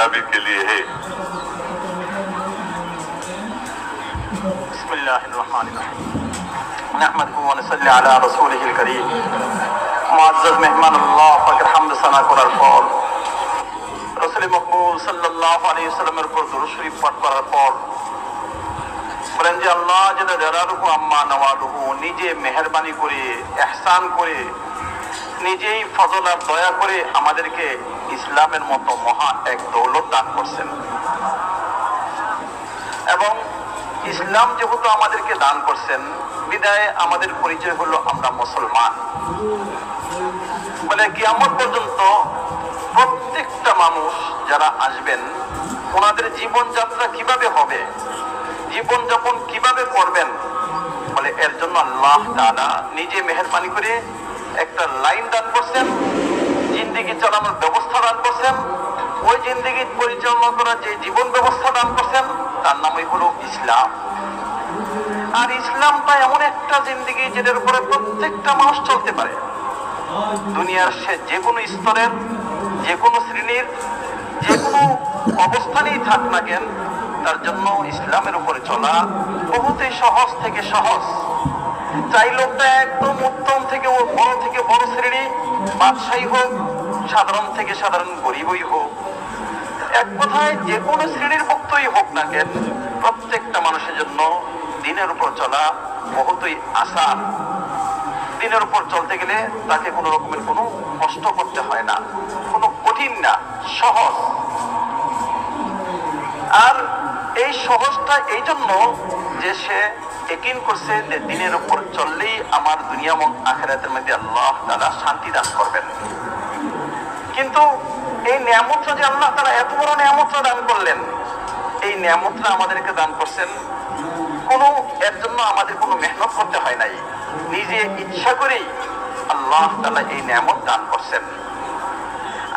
कामयाबी के लिए है। बिस्मिल्लाहिर्रहमानिर्रहीम नहमदुहु व नसल्ली अला रसूलिहिल करीम। मुअज़्ज़ज़ मेहमान अल्लाह पाकेর হামদ সানা করার পর রাসূল মকবুল সাল্লাল্লাহু আলাইহি ওয়াসাল্লামের উপর দরুদ শরীফ পাঠ করার পর বলেন যে আল্লাহ জাল্লা জালালুহু আম্মা নওয়ালুহু নিজে মেহেরবানি করে ইহসান করে নিজেই ফজল আর দয়া করে আমাদেরকে ইসলামের মতো মহা এক দৌলত দান করছেন। এবং ইসলাম যেহেতু আমাদেরকে দান করছেন বিদায় আমাদের পরিচয় হলো আমরা মুসলমান। বলে কিয়ামত পর্যন্ত প্রত্যেকটা মানুষ যারা আসবেন ওনাদের জীবনযাত্রা কিভাবে হবে, জীবনযাপন কিভাবে করবেন, বলে এর জন্য আল্লাহ তাআলা নিজে মেহেরবানি করে একটা লাইন দান করছেন, জিন্দেগি চালানোর ব্যবস্থা দান করছেন। ওই জিন্দেগি পরিচালনা করার যে জীবন ব্যবস্থা দান করছেন তার নামই হলো ইসলাম। আর ইসলামটা এমন একটা জিন্দেগি যেটার উপরে প্রত্যেকটা মানুষ চলতে পারে। দুনিয়ার সে যে কোনো স্তরের, যে কোনো শ্রেণীর, যে কোনো অবস্থানেই থাক না কেন তার জন্য ইসলামের উপরে চলা বহুতই সহজ থেকে সহজ। চাই লোকটা একদম উত্তম থেকে বড় শ্রেণী, বাদশাহী হোক, সাধারণ থেকে সাধারণ গরিবই হোক, এক কথায় যে কোনো শ্রেণীর ভুক্তই হোক না কেন প্রত্যেকটা মানুষের জন্য দিনের উপর চলা বহুতই আসান। দিনের উপর চলতে গেলে তাকে কোনো রকমের কোনো কষ্ট করতে হয় না, কোনো কঠিন না, সহজ। আর এই সহজটা এই জন্য যে সে ইয়াকিন করছে যে দিনের উপর চললেই আমার দুনিয়া এবং আখিরাতের মধ্যে আল্লাহ তাআলা শান্তি দান করবেন। কিন্তু এই নিয়ামতটা যে আল্লাহ তাআলা এত বড় নিয়ামতটা দান করলেন, এই নিয়ামতটা আমাদেরকে দান করছেন কোনো এর জন্য আমাদের কোনো মেহনত করতে হয় নাই, নিজে ইচ্ছা করেই আল্লাহ তাআলা এই নিয়ামত দান করছেন।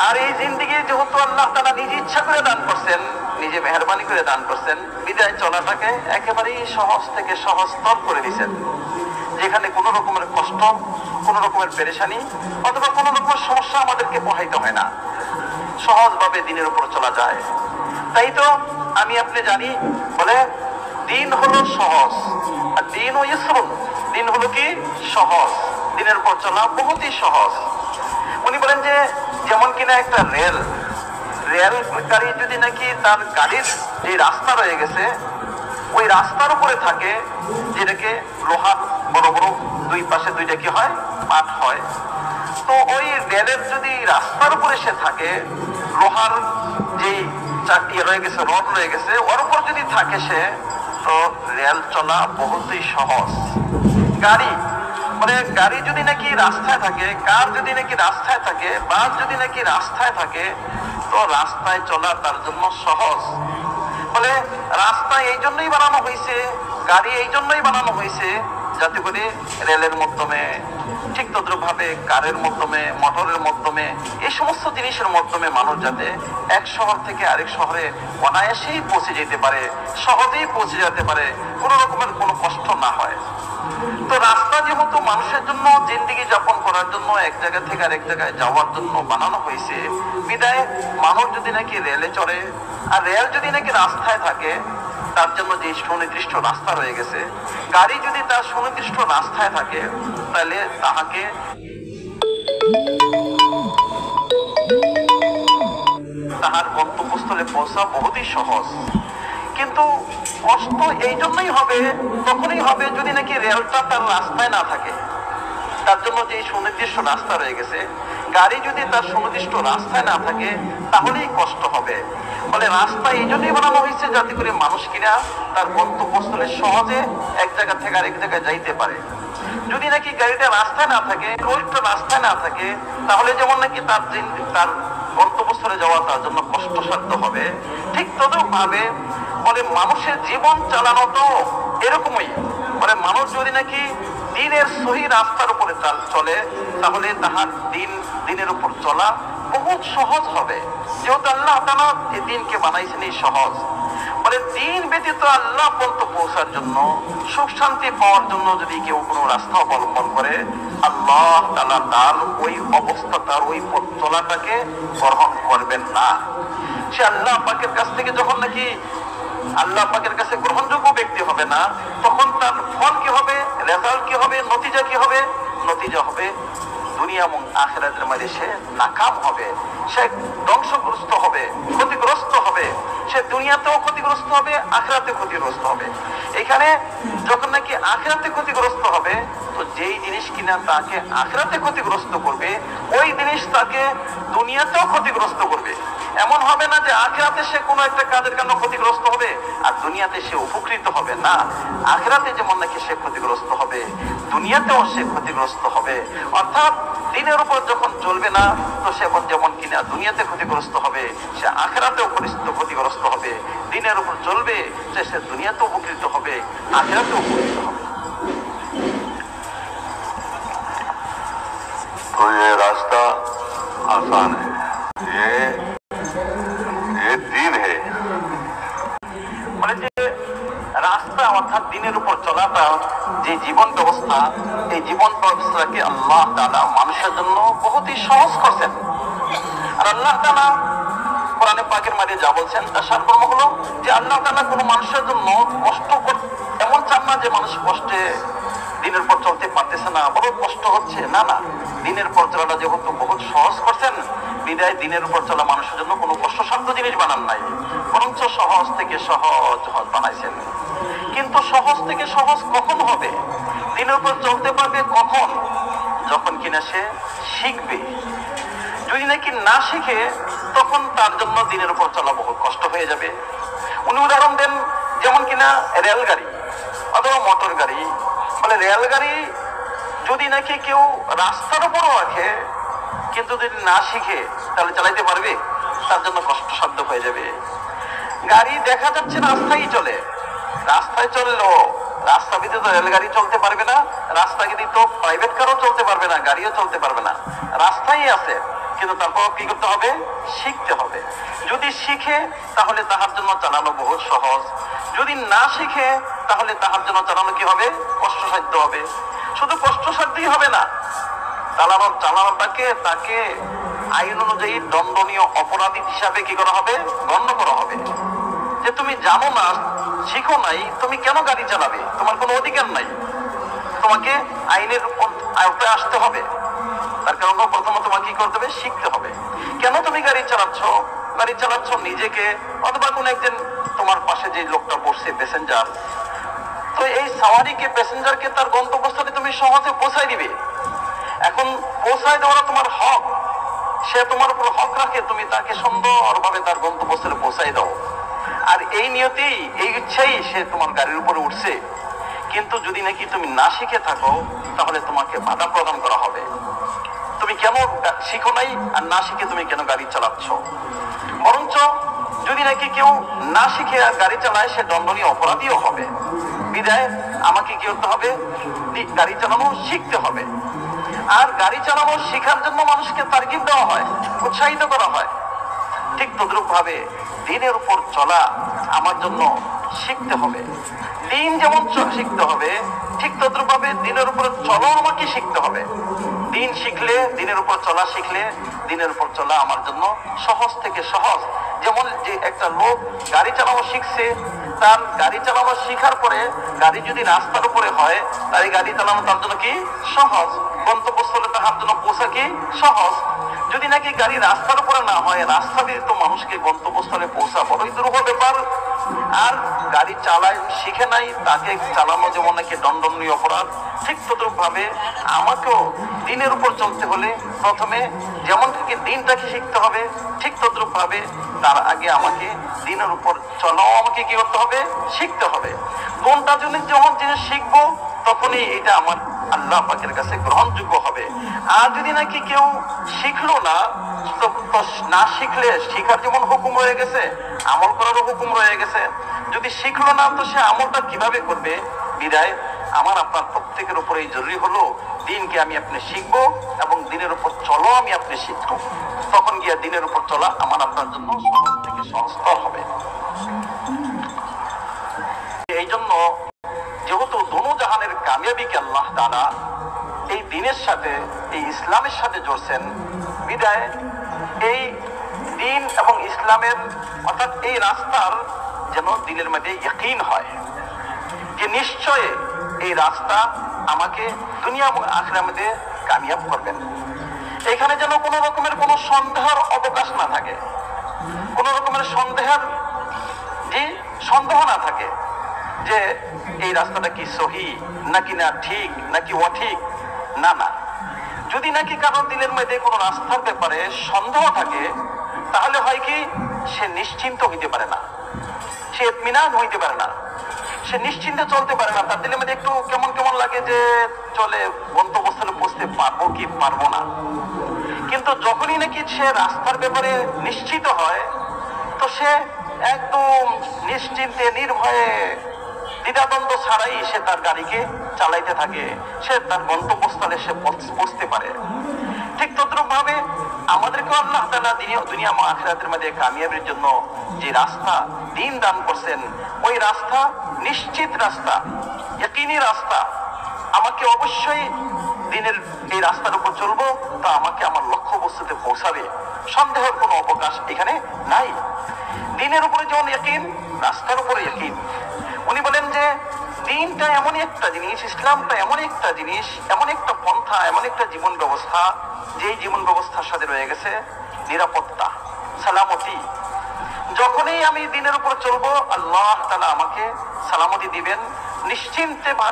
আর এই জিন্দেগি যেহেতু আল্লাহ তাআলা নিজে ইচ্ছা করে দান করছেন, নিজে মেহেরবানি করে দান করছেন, বিদায় চলাটাকে একেবারেই সহজ থেকে সহজতর করে দিয়েছেন, যেখানে কোনো রকমের কষ্ট, কোনো রকমের পেরেশানি অথবা কোনো রকমের সমস্যা আমাদেরকে পোহাইতে হয় না, সহজভাবে দিনের উপর চলা যায়। তাই তো আমি আপনি জানি বলে দিন হলো সহজ, আর দিন ও ইসরুন, দিন হলো কি সহজ, দিনের উপর চলা বহুতই সহজ। উনি বলেন যে যেমন কিনা একটা রেল গাড়ি যদি নাকি তার গাড়ির যে রাস্তা রয়ে গেছে ওই রাস্তার উপরে থাকে, যেটাকে লোহার বড় বড় দুই পাশে দুইটা কি হয় পাট হয়, তো ওই রেলের যদি রাস্তার উপরে সে থাকে, লোহার যে চাকটি রয়ে গেছে, রড রয়ে গেছে, ওর উপর যদি থাকে সে, তো রেল চলা বহুতই সহজ। গাড়ি যদি নাকি রাস্তায় থাকে, কার যদি নাকি রাস্তায় থাকে, বাস যদি নাকি রাস্তায় থাকে, তো রাস্তায় চলা তার জন্য সহজ। বলে রাস্তা এই জন্যই বানানো হয়েছে, গাড়ি এই জন্যই বানানো হয়েছে যাতে করে রেলের মাধ্যমে, ঠিক তদ্রুপভাবে কারের মাধ্যমে, মোটরের মাধ্যমে, এই সমস্ত জিনিসের মাধ্যমে মানুষ যাতে এক শহর থেকে আরেক শহরে অনায়াসেই পৌঁছে যেতে পারে, সহজেই পৌঁছে যেতে পারে, কোনো রকমের কোনো কষ্ট না হয়। তো রাস্তা যেহেতু মানুষের জন্য জিন্দেগি যাপন করার জন্য, এক জায়গা থেকে আরেক জায়গায় যাওয়ার জন্য বানানো হয়েছে, বিদায় মানুষ যদি নাকি রেলে চড়ে আর রেল যদি নাকি রাস্তায় থাকে, তার জন্য যে সুনির্দিষ্ট রাস্তা রয়ে গেছে, গাড়ি যদি তার সুনির্দিষ্ট রাস্তায় থাকে তাহলে তাহাকে তাহার গন্তব্যস্থলে পৌঁছা বহুতই সহজ। কিন্তু কষ্ট এই জন্যই হবে, তখনই হবে যদি নাকি রেলটা তার রাস্তায় না থাকে। তার জন্য যে সুনির্দিষ্ট রাস্তা রয়ে গেছে, গাড়ি যদি তার সুনির্দিষ্ট রাস্তায় না থাকে তাহলেই কষ্ট হবে। ফলে রাস্তা এই জন্যই বানানো হয়েছে যাতে করে মানুষ কিনা তার গন্তব্যস্থলে সহজে এক জায়গা থেকে আরেক জায়গায় যাইতে পারে। যদি নাকি গাড়িটা রাস্তায় না থাকে, রোডটা রাস্তায় না থাকে, তাহলে যেমন নাকি তার গন্তব্যস্থলে যাওয়া তার জন্য কষ্টসাধ্য হবে, ঠিক তদ্রুপ ভাবে বলে মানুষের জীবন চালানো তো এরকমই। মানে মানুষ যদি নাকি দিনের সহি রাস্তার উপরে চলে তাহলে তাহার দিনের উপর চলা বহুত সহজ হবে, যেহেতু আল্লাহ তাআলা এই দিনকে বানাইছেন এই সহজ। বলে দিন ব্যতীত আল্লাহ পর্যন্ত পৌঁছার জন্য, সুখ শান্তি পাওয়ার জন্য যদি কেউ কোনো রাস্তা অবলম্বন করে, আল্লাহ তাআলা তার ওই অবস্থা, তার ওই পথ চলাটাকে গ্রহণ করবেন না। সে আল্লাহ পাকের কাছ থেকে যখন নাকি আল্লাহ পাকের কাছে গ্রহণযোগ্য ব্যক্তি হবে না, তখন তার ফল কি হবে, রেজাল্ট কি হবে, নতিজা কি হবে? নতিজা হবে দুনিয়া এবং আখিরাতের মাঝে সে নাকাম হবে, সে ধ্বংসগ্রস্ত হবে, ক্ষতিগ্রস্ত হবে। সে দুনিয়াতেও ক্ষতিগ্রস্ত হবে, আখিরাতে ক্ষতিগ্রস্ত হবে। এখানে যখন নাকি আখিরাতে ক্ষতিগ্রস্ত হবে, তো যেই জিনিস কিনা তাকে আখিরাতে ক্ষতিগ্রস্ত করবে, ওই জিনিস তাকে দুনিয়াতেও ক্ষতিগ্রস্ত করবে। এমন হবে না যে আখিরাতে সে কোনো একটা কাজের কারণে ক্ষতিগ্রস্ত হবে আর দুনিয়াতে সে উপকৃত হবে না। আখিরাতে যেমন নাকি সে ক্ষতিগ্রস্ত হবে, দুনিয়াতেও সে ক্ষতিগ্রস্ত হবে। অর্থাৎ দিনের উপর যখন চলবে না, তো সে যেমন কিনা দুনিয়াতে ক্ষতিগ্রস্ত হবে, সে আখিরাতেও ক্ষতিগ্রস্ত হবে। দিনের উপর চলবে যে সে দুনিয়াতে উপকৃত হবে, আখিরাতেও উপকৃত হবে। तो ये रास्ता आसान है, ये दीन है। মানে যে রাস্তা অর্থাৎ দিনের উপর চলাটা যে জীবন ব্যবস্থা, এই জীবন ব্যবস্থাকে আল্লাহ তাআলা মানুষের জন্য বহুতই সহজ করছেন। আর আল্লাহ তাআলা কোরআনে পাকের মাঝে যা বলছেন তার সারমর্ম হলো যে আল্লাহ তাআলা কোনো মানুষের জন্য কষ্ট এমন চান না যে মানুষ কষ্টে দিনের পর চলতে পারতেছে না, বড় কষ্ট হচ্ছে, না না। দিনের পর চলাটা যেহেতু বহুত সহজ করছেন, বিদায় দিনের উপর চলা মানুষের জন্য কোনো কষ্টসাধ্য জিনিস বানান নাই, বরঞ্চ সহজ থেকে সহজ বানাইছেন। কিন্তু সহজ থেকে সহজ কখন হবে? দিনের উপর চলতে পারবে কখন? যখন কিনা সে শিখবে। যদি নাকি না শিখে, তখন তার জন্য দিনের উপর চলা বহুত কষ্ট হয়ে যাবে। উনি উদাহরণ দেন, যেমন কিনা রেলগাড়ি অথবা মোটর গাড়ি। বলে রেলগাড়ি যদি নাকি কেউ রাস্তার উপরও রাখে, কিন্তু যদি না শিখে, তাহলে চালাইতে পারবে? তার জন্য কষ্টসাধ্য হয়ে যাবে। গাড়ি দেখা যাচ্ছে রাস্তায় চলে, রাস্তায় চললেও রাস্তা ভিতরে তো রেলগাড়ি চলতে পারবে না, রাস্তা কিন্তু তো প্রাইভেট কারও চলতে পারবে না, গাড়িও চলতে পারবে না, রাস্তাই আছে। কিন্তু তারপর কি করতে হবে? শিখতে হবে। যদি শিখে, তাহলে তাহার জন্য চালানো বহুত সহজ। যদি না শিখে, তাহলে তাহার জন্য চালানো কি হবে? কষ্টসাধ্য হবে। শুধু কষ্টসাধ্যই হবে না, চালানোটাকে তাকে আইন অনুযায়ী দণ্ডনীয় অপরাধী হিসাবে কি করা হবে? গণ্য করা হবে। যে তুমি জানো না, শিখো নাই, তুমি কেন গাড়ি চালাবে? তোমার কোনো অধিকার নাই, তোমাকে আইনের আওতায় আসতে হবে। তার কারণ প্রথমত তোমাকে কি করতে হবে? শিখতে হবে। কেন তুমি গাড়ি চালাচ্ছ? গাড়ি চালাচ্ছ নিজেকে অথবা কোন একজন তোমার পাশে যে লোকটা বসছে প্যাসেঞ্জার, তো এই সাওয়ারিকে প্যাসেঞ্জারকে তার গন্তব্যস্থলে তুমি সহজে পৌঁছায় দিবে। এখন পৌঁছায় দেওয়া তোমার হক, সে তোমার উপর হক রাখে, তুমি তাকে সুন্দরভাবে তার গন্তব্যস্থলে পৌঁছায় দাও। আর এই নিয়তেই, এই ইচ্ছাই সে তোমার গাড়ির উপরে উঠছে। কিন্তু যদি নাকি তুমি না শিখে থাকো, তাহলে তোমাকে বাধা প্রদান করা হবে। তুমি কেন শিখো নাই আর না শিখে তুমি কেন গাড়ি চালাচ্ছ? বরঞ্চ যদি নাকি কেউ না শিখে আর গাড়ি চালায়, সে দণ্ডনীয় অপরাধীও হবে। বিদায় আমাকে কি করতে হবে? গাড়ি চালানো শিখতে হবে। আর গাড়ি চালানো শেখার জন্য মানুষকে তারগিব দেওয়া হয়, উৎসাহিত করা হয়। ঠিক তদ্রুপ ভাবে দিনের উপর চলা আমার জন্য শিখতে হবে। দিন যেমন শিখতে হবে, ঠিক তদ্রুপ ভাবে দিনের উপর চলা আমাকে শিখতে হবে। দিন শিখলে, দিনের উপর চলা শিখলে, দিনের উপর চলা আমার জন্য সহজ থেকে সহজ। যেমন যে একটা লোক গাড়ি চালানো শিখছে, তার গাড়ি চালানো শিখার পরে গাড়ি যদি রাস্তার উপরে হয়, তাই গাড়ি চালানো তার জন্য কি সহজ, গন্তব্যস্থলে তাহার জন্য পৌঁছা কি সহজ। যদি নাকি গাড়ি রাস্তার উপরে না হয়, রাস্তা দিয়ে তো মানুষকে গন্তব্যস্থলে পৌঁছা বড়ই দুরূহ ব্যাপার। আর গাড়ি চালায় শিখে নাই, তাকে চালানো যেমন নাকি দণ্ডনীয় অপরাধ, ঠিক তদ্রুপ ভাবে আমাকেও দিনের উপর চলতে হলে প্রথমে যেমন থেকে দিনটাকে শিখতে হবে, ঠিক তদ্রুপ ভাবে তার আগে আমাকে দিনের উপর চলাও আমাকে কি করতে হবে? শিখতে হবে। কোনটা যদি যখন জিনিস শিখবো, তখনই এটা আমার আল্লাহ পাকের কাছে গ্রহণযোগ্য হবে। আর যদি নাকি কেউ শিখলো না, তো না শিখলে শিখার যেমন হুকুম রয়ে গেছে, আমল করারও হুকুম রয়ে গেছে। যদি শিখলো না, তো সে আমলটা কিভাবে করবে? বিদায় আমার আপনার প্রত্যেকের উপরে জরুরি হলো দিনকে আমি আপনি শিখবো এবং দিনের উপর চলো আমি আপনি শিখবো। তখন গিয়া দিনের উপর চলা আমার আপনার জন্য সহজ থেকে সহজতর হবে। এই জন্য যেহেতু দোনো জাহানের কামিয়াবিকে আল্লাহ তাআলা এই দিনের সাথে, এই ইসলামের সাথে জড়ছেন, বিদায় এই দিন এবং ইসলামের অর্থাৎ এই রাস্তার যেন দিলের মধ্যে ইয়াকিন হয় যে নিশ্চয় এই রাস্তা আমাকে দুনিয়া এবং আখিরাতের মধ্যে কামিয়াব করবেন। এখানে যেন কোনো রকমের কোনো সন্দেহের অবকাশ না থাকে, কোনো রকমের সন্দেহ না থাকে যে এই রাস্তাটা কি সহি নাকি না ঠিক নাকি অঠিক। না না, যদি নাকি কারো দিলের মধ্যে কোনো রাস্তার ব্যাপারে সন্দেহ থাকে তাহলে হয় কি সে নিশ্চিন্ত হইতে পারে না, সে ইতমিনান হইতে পারে না, সে নিশ্চিন্তে চলতে পারে না। তার দিলের মধ্যে একটু কেমন কেমন লাগে যে চলে গন্তব্যস্থলে পৌঁছতে পারবো কি পারবো না। কিন্তু যখনই নাকি সে রাস্তার ব্যাপারে নিশ্চিত হয় তো সে একদম নিশ্চিন্তে নির্ভয়ে দ্বিধাদ্বন্দ্ব ছাড়াই সে তার গাড়িকে চালাইতে থাকে, সে তার গন্তব্যস্থলে সে পৌঁছতে পারে। ঠিক তদ্রূপ ভাবে আমাদেরকে আল্লাহ তাআলা দুনিয়া এবং আখিরাতের মধ্যে কামিয়াবির জন্য যে রাস্তা দিন দান করছেন, ওই রাস্তা নিশ্চিত রাস্তা, ইয়াকিনী রাস্তা। আমাকে অবশ্যই দিনের এই রাস্তার উপর চলবো তা আমাকে আমার লক্ষ্য বস্তুতে পৌঁছাবে, সন্দেহের কোনো অবকাশ এখানে নাই। দিনের উপরে যেমন ইয়াকিন, রাস্তার উপরে ইয়াকিন। উনি বলেন যে দিনটা এমনই একটা জিনিস, ইসলামটা এমন একটা জিনিস, এমন একটা পন্থা, এমন একটা জীবন ব্যবস্থা, যেই জীবন ব্যবস্থার সাথে রয়ে গেছে নিরাপত্তা, সালামতি। যখনই আমি দিনের উপর চলবো আল্লাহ তাআলা আমাকে সালামতি দিবেন,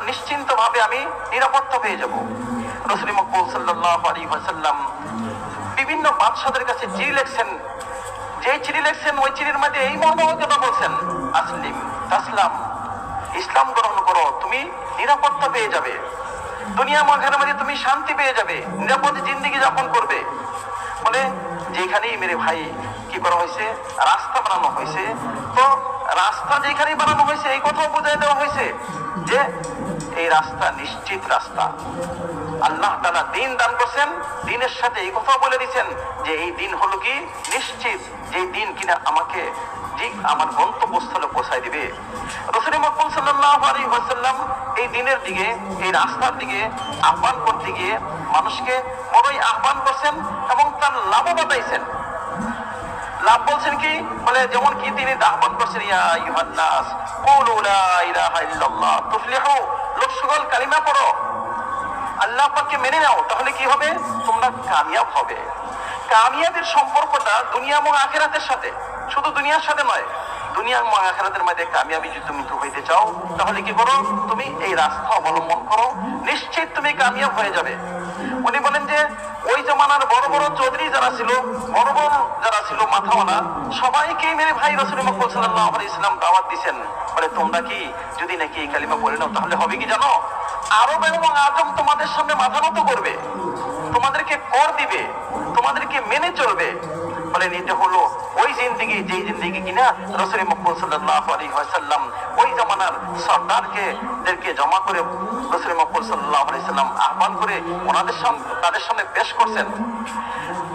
নিশ্চিন্ত ভাবে আমি নিরাপত্তা পেয়ে যাব। রাসূল মকবুল সাল্লাল্লাহু আলাইহি ওয়াসাল্লাম বিভিন্ন বাদশাদের কাছে চিঠি লিখছেন, যে চিঠি লিখছেন ওই চিঠির মধ্যে এই মর্মবক্তব্য বলছেন, আসলিম তাসলাম, ইসলাম গ্রহণ করো, তুমি নিরাপত্তা পেয়ে যাবে, দুনিয়া মাঝের মাঝে তুমি শান্তি পেয়ে যাবে, নিরাপদে জিন্দেগি যাপন করবে। বলে যেখানেই মেরে ভাই কি করা হয়েছে, রাস্তা বানানো হয়েছে, তো রাস্তা যেখানেই বানানো হয়েছে এই কথাও বোঝাই দেওয়া হয়েছে যে এই রাস্তা নিশ্চিত রাস্তা। আল্লাহ তাআলা দিন দান করছেন, দিনের সাথে এই কথা বলে দিচ্ছেন যে এই দিন হলো কি নিশ্চিত, যে দিন কিনা আমাকে ঠিক আমার গন্তব্যস্থলে পৌঁছায় দিবে। রাসূল মুহাম্মদ সাল্লাল্লাহু আলাইহি ওয়াসাল্লাম এই দিনের দিকে, এই রাস্তার দিকে আহ্বান করতে গিয়ে মানুষকে বড়ই আহ্বান করছেন এবং তার লাভ বাতাইছেন। লাভ বলছেন কি, বলে যেমন কি তিনি আহ্বান করছেন, ইয়া আইয়ুহান নাস কুলু লা ইলাহা ইল্লাল্লাহ তুফলিহু, লোক সকল কালিমা পড়ো, আল্লাহ পাককে মেনে নাও, তাহলে কি হবে, তোমরা কামিয়াব হবে। কামিয়াবের সম্পর্কটা দুনিয়া এবং আখিরাতের সাথে, শুধু দুনিয়ার সাথে নয়, দুনিয়া এবং আখিরাতের মধ্যে কামিয়াবি যদি তুমি হইতে চাও তাহলে কি করো, তুমি এই রাস্তা অবলম্বন করো, নিশ্চিত তুমি কামিয়াব হয়ে যাবে। উনি বলেন যে ওই জমানার বড় বড় চৌধুরী যারা ছিল, বড় বড় যারা ছিল মাথাওয়ালা, সবাইকে মেরে ভাই রাসূল মুহাম্মদ সাল্লাল্লাহু আলাইহি ওয়াসাল্লাম দাওয়াত দিয়েছেন। বলে তোমরা কি যদি নাকি এই কালিমা পড়ে নাও তাহলে হবে কি জানো, আরব এবং আজম তোমাদের সামনে মাথা নত করবে, তোমাদেরকে কর দিবে, তোমাদেরকে মেনে চলবে। বলেন এটা হলো ওই জিন্দেগি, যেই জিন্দেগি কিনা রাসূল মুহাম্মদ সাল্লাল্লাহু আলাইহি ওয়াসাল্লাম ওই জামানার সরদারকে জমা করে রাসূল মুহাম্মদ সাল্লাল্লাহু আলাইহি ওয়াসাল্লাম আহ্বান করে তাদের সামনে পেশ করছেন।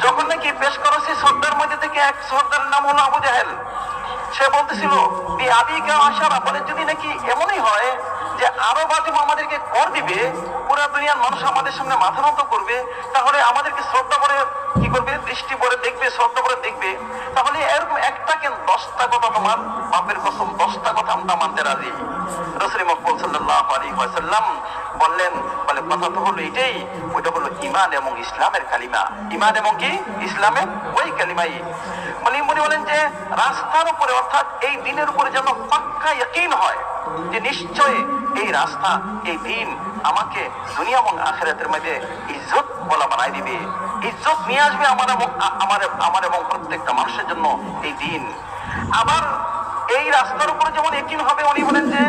যখন নাকি পেশ করেছে সর্দার মধ্যে থেকে এক সর্দারের নাম হলো আবু জাহেল, সে বলতেছিল বি আবিকা আশারা, বলে যদি নাকি এমনই হয় যে আরব আজম আমাদেরকে কর দিবে, পুরো দুনিয়ার মানুষ আমাদের সামনে মাথা নত করবে, তাহলে আমাদেরকে শ্রদ্ধা করে কি করবে, দৃষ্টি করে দেখবে, শ্রদ্ধা করে দেখবে, তাহলে এরকম একটা কেন 10টা কথা, তোমার বাপের কসম 10টা কথা আমরা মানতে রাজি। রাসূল মুহাম্মদ সাল্লাল্লাহু আলাইহি ওয়াসাল্লাম বললেন, বলে কথা তো হলো এটাই, ওইটা হলো ঈমান এবং ইসলামের কালিমা, ঈমান এবং কি ইসলামের ওই কালিমাই। উনি বলেন যে রাস্তার উপরে অর্থাৎ এই দিনের উপরে যেন পাক্কা ইয়াকিন হয় যে নিশ্চয় এই রাস্তা, এই দিন আমাকে দুনিয়া এবং আখিরাতের মধ্যে ইজ্জত বলা বানাই দিবে, ইজ্জত নিয়ে আসবে আমার এবং প্রত্যেকটা মানুষের জন্য এই দিন। আবার এই রাস্তার উপরে যেমন ইয়াকিন হবে, উনি বলেন যে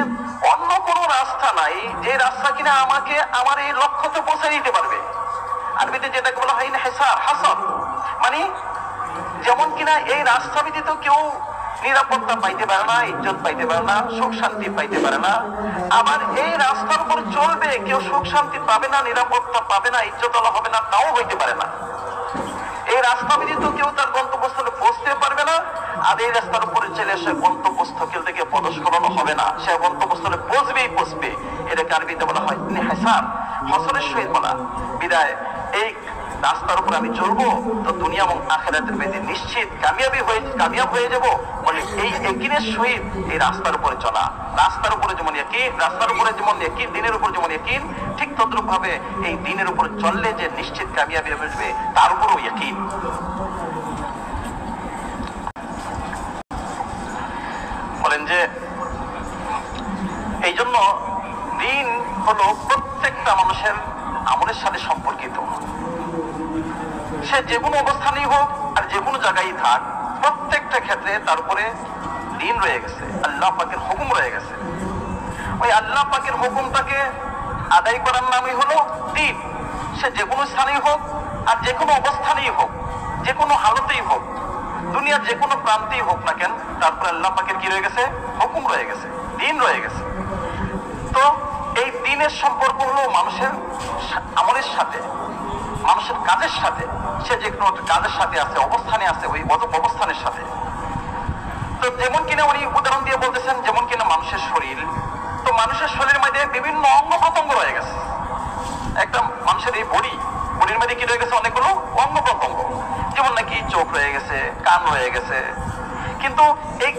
অন্য কোনো রাস্তা নাই যে রাস্তা কিনা আমাকে আমার এই লক্ষ্যতে পৌঁছে দিতে পারবে। আরবিতে যেটাকে বলা হয় ইনহিসার, হাসর, মানে যেমন কিনা এই রাস্তা ব্যতীত কেউ নিরাপত্তা পাইতে পারে না, ইজ্জত পাইতে পারে না, সুখ শান্তি পাইতে পারে না। আবার এই রাস্তার উপর চলবে কেউ সুখ শান্তি পাবে না, নিরাপত্তা পাবে না, ইজ্জত হবে না, তাও হইতে পারে না। এই রাস্তা ব্যতীত কেউ তার গন্তব্যস্থলে পৌঁছতে পারবে না, আর এই রাস্তার উপরে চলে সে গন্তব্যস্থল থেকে পদস্খলন হবে না, সে গন্তব্যস্থলে পৌঁছবে। এটাকে আরবিতে বলা হয় ইনহিসার, হাসরের সহিত বলা। বিদায় এই রাস্তার উপর আমি চলবো, তো দুনিয়া এবং আখিরাতের মধ্যে নিশ্চিত কামিয়াব হয়ে যাব। বলে এই ইয়াকিনের সহিত এই রাস্তার উপরে চলা, রাস্তার উপরে যেমন ইয়াকিন, রাস্তার উপরে যেমন ইয়াকিন, দিনের উপর যেমন ইয়াকিন, ঠিক তদ্রূপ ভাবে এই দিনের উপর চললে যে নিশ্চিত কামিয়াবি আসবে তার উপরও ইয়াকিন। বলেন যে এই জন্য দিন হলো প্রত্যেকটা মানুষের আমলের সাথে সম্পর্কিত। সে যে কোনো অবস্থানেই হোক আর যে কোনো জায়গায় থাক, প্রত্যেকটা ক্ষেত্রে তার উপরে দিন রয়ে গেছে, আল্লাহ পাকের হুকুম রয়ে গেছে। ওই আল্লাহ পাকের হুকুমটাকে আদায় করার নামই হলো দিন। সে যে কোনো স্থানেই হোক আর যে কোনো অবস্থানেই হোক, যে কোনো হালতেই হোক, দুনিয়ার যে কোনো প্রান্তেই হোক না কেন, তারপরে আল্লাহ পাকের কি রয়ে গেছে? হুকুম রয়ে গেছে, দিন রয়ে গেছে। তো এই দিনের সম্পর্ক হলো মানুষের আমলের সাথে, মানুষের কাজের সাথে। সে যে কোনো কাজের সাথে আছে, অবস্থানে আছে, ওই অবস্থানের সাথে। তো যেমন কিনা উনি উদাহরণ দিয়ে বলতেছেন, যেমন কিনা মানুষের শরীর, তো মানুষের শরীরের মধ্যে বিভিন্ন অঙ্গ প্রত্যঙ্গ রয়ে গেছে। একটা মানুষের এই বডির মধ্যে কি রয়ে গেছে? অনেকগুলো অঙ্গ প্রত্যঙ্গ। যেমন নাকি চোখ রয়ে গেছে, কান রয়ে গেছে। কিন্তু এই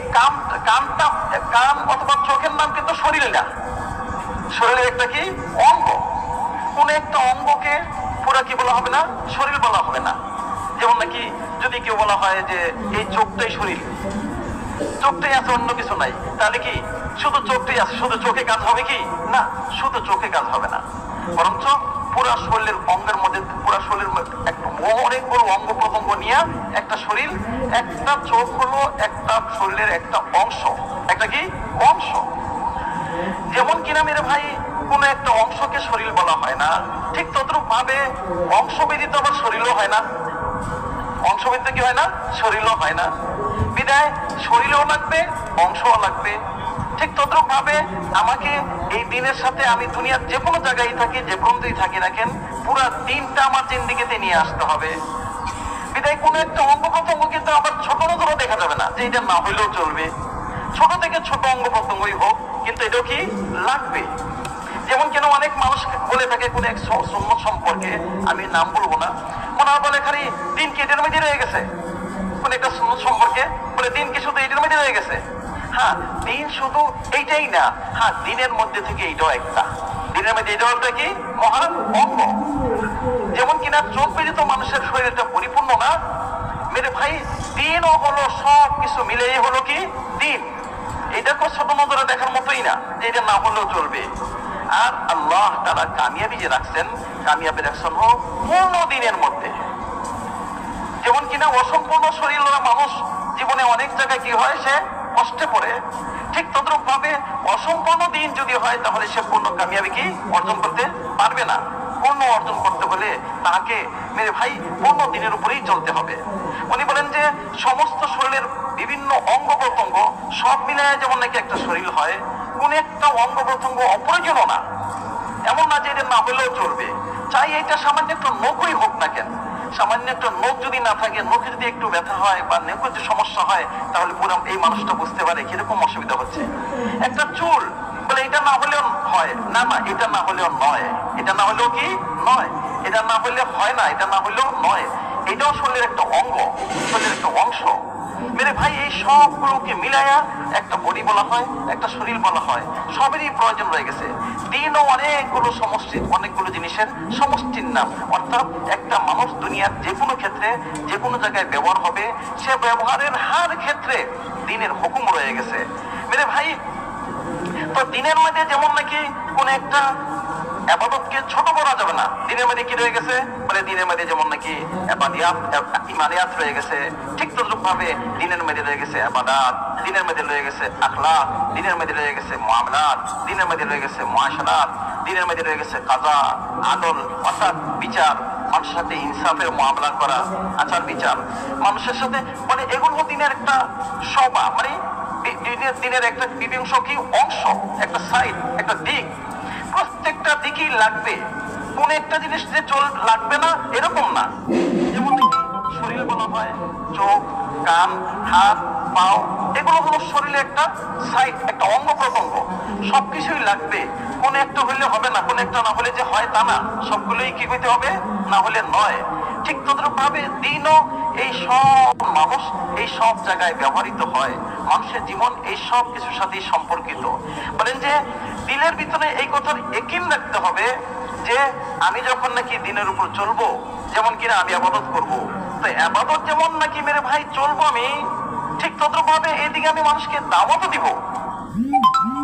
কান অথবা চোখের নাম কিন্তু শরীর না, শরীরের একটা কি অঙ্গ। কোন একটা অঙ্গকে পুরা কি বলা হবে না? শরীর বলা হবে না। যেমন নাকি যদি কেউ বলা হয় যে এই চোখটাই শরীর, চোখটাই আছে, অন্য কিছু নাই, তাহলে কি শুধু চোখটাই আছে, শুধু চোখে কাজ হবে কি? না, শুধু চোখে কাজ হবে না, বরঞ্চ পুরা শরীরের অঙ্গের মধ্যে, পুরা শরীরের একটা অনেকগুলো অঙ্গ প্রত্যঙ্গ নিয়ে একটা শরীর। একটা চোখ হলো একটা শরীরের একটা অংশ, একটা কি অংশ। যেমন কিনা মেরে ভাই কোন একটা অংশকে শরীর বলা হয় না, ঠিক তদ্রূপ ভাবে অংশ ব্যতীত আবার শরীরও হয় না। অংশ ব্যতীত কি হয় না? শরীরও হয় না। বিদায় শরীরও লাগবে, অংশও লাগবে। ঠিক তদ্রূপ ভাবে আমাকে এই দিনের সাথে, আমি দুনিয়ার যে কোনো জায়গায় থাকি, যে প্রান্তেই থাকি না কেন, পুরা দিনটা আমার জিন্দেগিতে নিয়ে আসতে হবে। বিদায় কোনো একটা অঙ্গ প্রত্যঙ্গ কিন্তু আবার ছোট নজরও দেখা যাবে না যে এটা না হইলেও চলবে। ছোট থেকে ছোট অঙ্গ প্রত্যঙ্গই হোক, কিন্তু এটাও কি লাগবে। যেমন কেন অনেক মানুষ বলে থাকে কোন এক সুন্নত সম্পর্কে, আমি নাম বলবো না, মনে হয় বলে খালি দিন কি এটার মধ্যে রয়ে গেছে। কোন একটা সুন্নত সম্পর্কে বলে দিন কি শুধু এটার মধ্যে রয়ে গেছে। হ্যাঁ, দিন শুধু এইটাই না, হ্যাঁ দিনের মধ্যে থেকে এইটাও একটা, দিনের মধ্যে এটাও একটা কি মহান অঙ্গ। যেমন কিনা চোখ ব্যতীত মানুষের শরীরটা পরিপূর্ণ না মেরে ভাই, দিনও হলো সব কিছু মিলেই হলো কি দিন। এটাকে ছোট নজরে দেখার মতোই না যে এটা না হলেও চলবে। আর আল্লাহ তারা কামিয়াবি যে রাখছেন, কামিয়াবি রাখছেন হোক পূর্ণ দিনের মধ্যে। যেমন কিনা অসম্পূর্ণ শরীর মানুষ জীবনে অনেক জায়গায় কি হয়, সে কষ্টে পড়ে। ঠিক তদ্রূপ ভাবে অসম্পূর্ণ দিন যদি হয়, তাহলে সে পূর্ণ কামিয়াবি কি অর্জন করতে পারবে না। পূর্ণ অর্জন করতে হলে তাকে মেরে ভাই পূর্ণ দিনের উপরেই চলতে হবে। উনি বলেন যে সমস্ত শরীরের বিভিন্ন অঙ্গ প্রত্যঙ্গ সব মিলায় যেমন নাকি একটা শরীর হয়, কোন একটা অঙ্গ প্রত্যঙ্গ অপ্রয়োজনীয় না, এমন না যে এটা না হলেও চলবে। চাই এটা সামান্য একটা নখই হোক না কেন, সামান্য একটা নখ যদি না থাকে, নখে যদি একটু ব্যথা হয় বা নখের যে সমস্যা হয়, তাহলে পুরো এই মানুষটা বুঝতে পারে কিরকম অসুবিধা হচ্ছে। একটা চুল বলে এটা না হলেও হয় না, না এটা না হলেও নয়, এটা না হলেও কি নয়, এটা না হলে হয় না, এটা না হলেও নয়, এটাও শরীরের একটা অঙ্গ, শরীরের একটা অংশ। মেরে ভাই এই সবগুলোকে মিলাইয়া একটা বডি বলা হয়, একটা শরীর বলা হয়। সবেরই প্রয়োজন রয়ে গেছে। দিনও অনেকগুলো সমষ্টি, অনেকগুলো জিনিসের সমষ্টির নাম। অর্থাৎ একটা মানুষ দুনিয়ার যে কোনো ক্ষেত্রে, যে কোনো জায়গায় ব্যবহার হবে, সে ব্যবহারের হার ক্ষেত্রে দিনের হুকুম রয়ে গেছে। মেরে ভাই তো দিনের মধ্যে যেমন নাকি কোন একটা আবাদতকে ছোট করা যাবে না, দিনের মধ্যে কি রয়ে গেছে বলে দিনের মধ্যে যেমন নাকি ইমানিয়াত রয়ে গেছে, ঠিক তদ্রূপ ভাবে দিনের মধ্যে রয়ে গেছে ইবাদত, দিনের মধ্যে রয়ে গেছে আখলাক, দিনের মধ্যে রয়ে গেছে মুআমালাত, দিনের মধ্যে রয়ে গেছে মুআশারাত, দিনের মধ্যে রয়ে গেছে কাজা আদল, অর্থাৎ বিচার, মানুষের সাথে ইনসাফের মুআমালা করা, আচার বিচার মানুষের সাথে, মানে এগুলো দিনের একটা শোভা, মানে দিনের একটা বিবিংশ কি অংশ, একটা সাইড, একটা দিক। প্রত্যেকটা দিকই লাগবে, কোন একটা জিনিস যে লাগবে না এরকম না। যেমন শরীর বলা হয় চোখ, কান, হাত, পাও, এগুলো হলো শরীরের একটা সাইড, একটা অঙ্গ প্রত্যঙ্গ। সবকিছুই লাগবে, কোন একটা হইলে হবে না, কোন একটা না হলে যে হয় তা না, সবগুলোই কি হইতে হবে, না হলে নয়। ঠিক তদ্রুপ ভাবে দিনও এই সব মানুষ এই সব জায়গায় ব্যবহৃত হয়। মানুষের জীবন এই সব কিছুর সাথে সম্পর্কিত। বলেন যে দিলের ভিতরে এই কথার ইয়াকিন রাখতে হবে যে আমি যখন নাকি দিনের উপর চলবো, যেমন কিনা আমি আবাদত করব, তো আবাদত যেমন নাকি মেরে ভাই চলবো আমি, ঠিক তদ্রুপ ভাবে এইদিকে আমি মানুষকে দাওয়াতও দিব।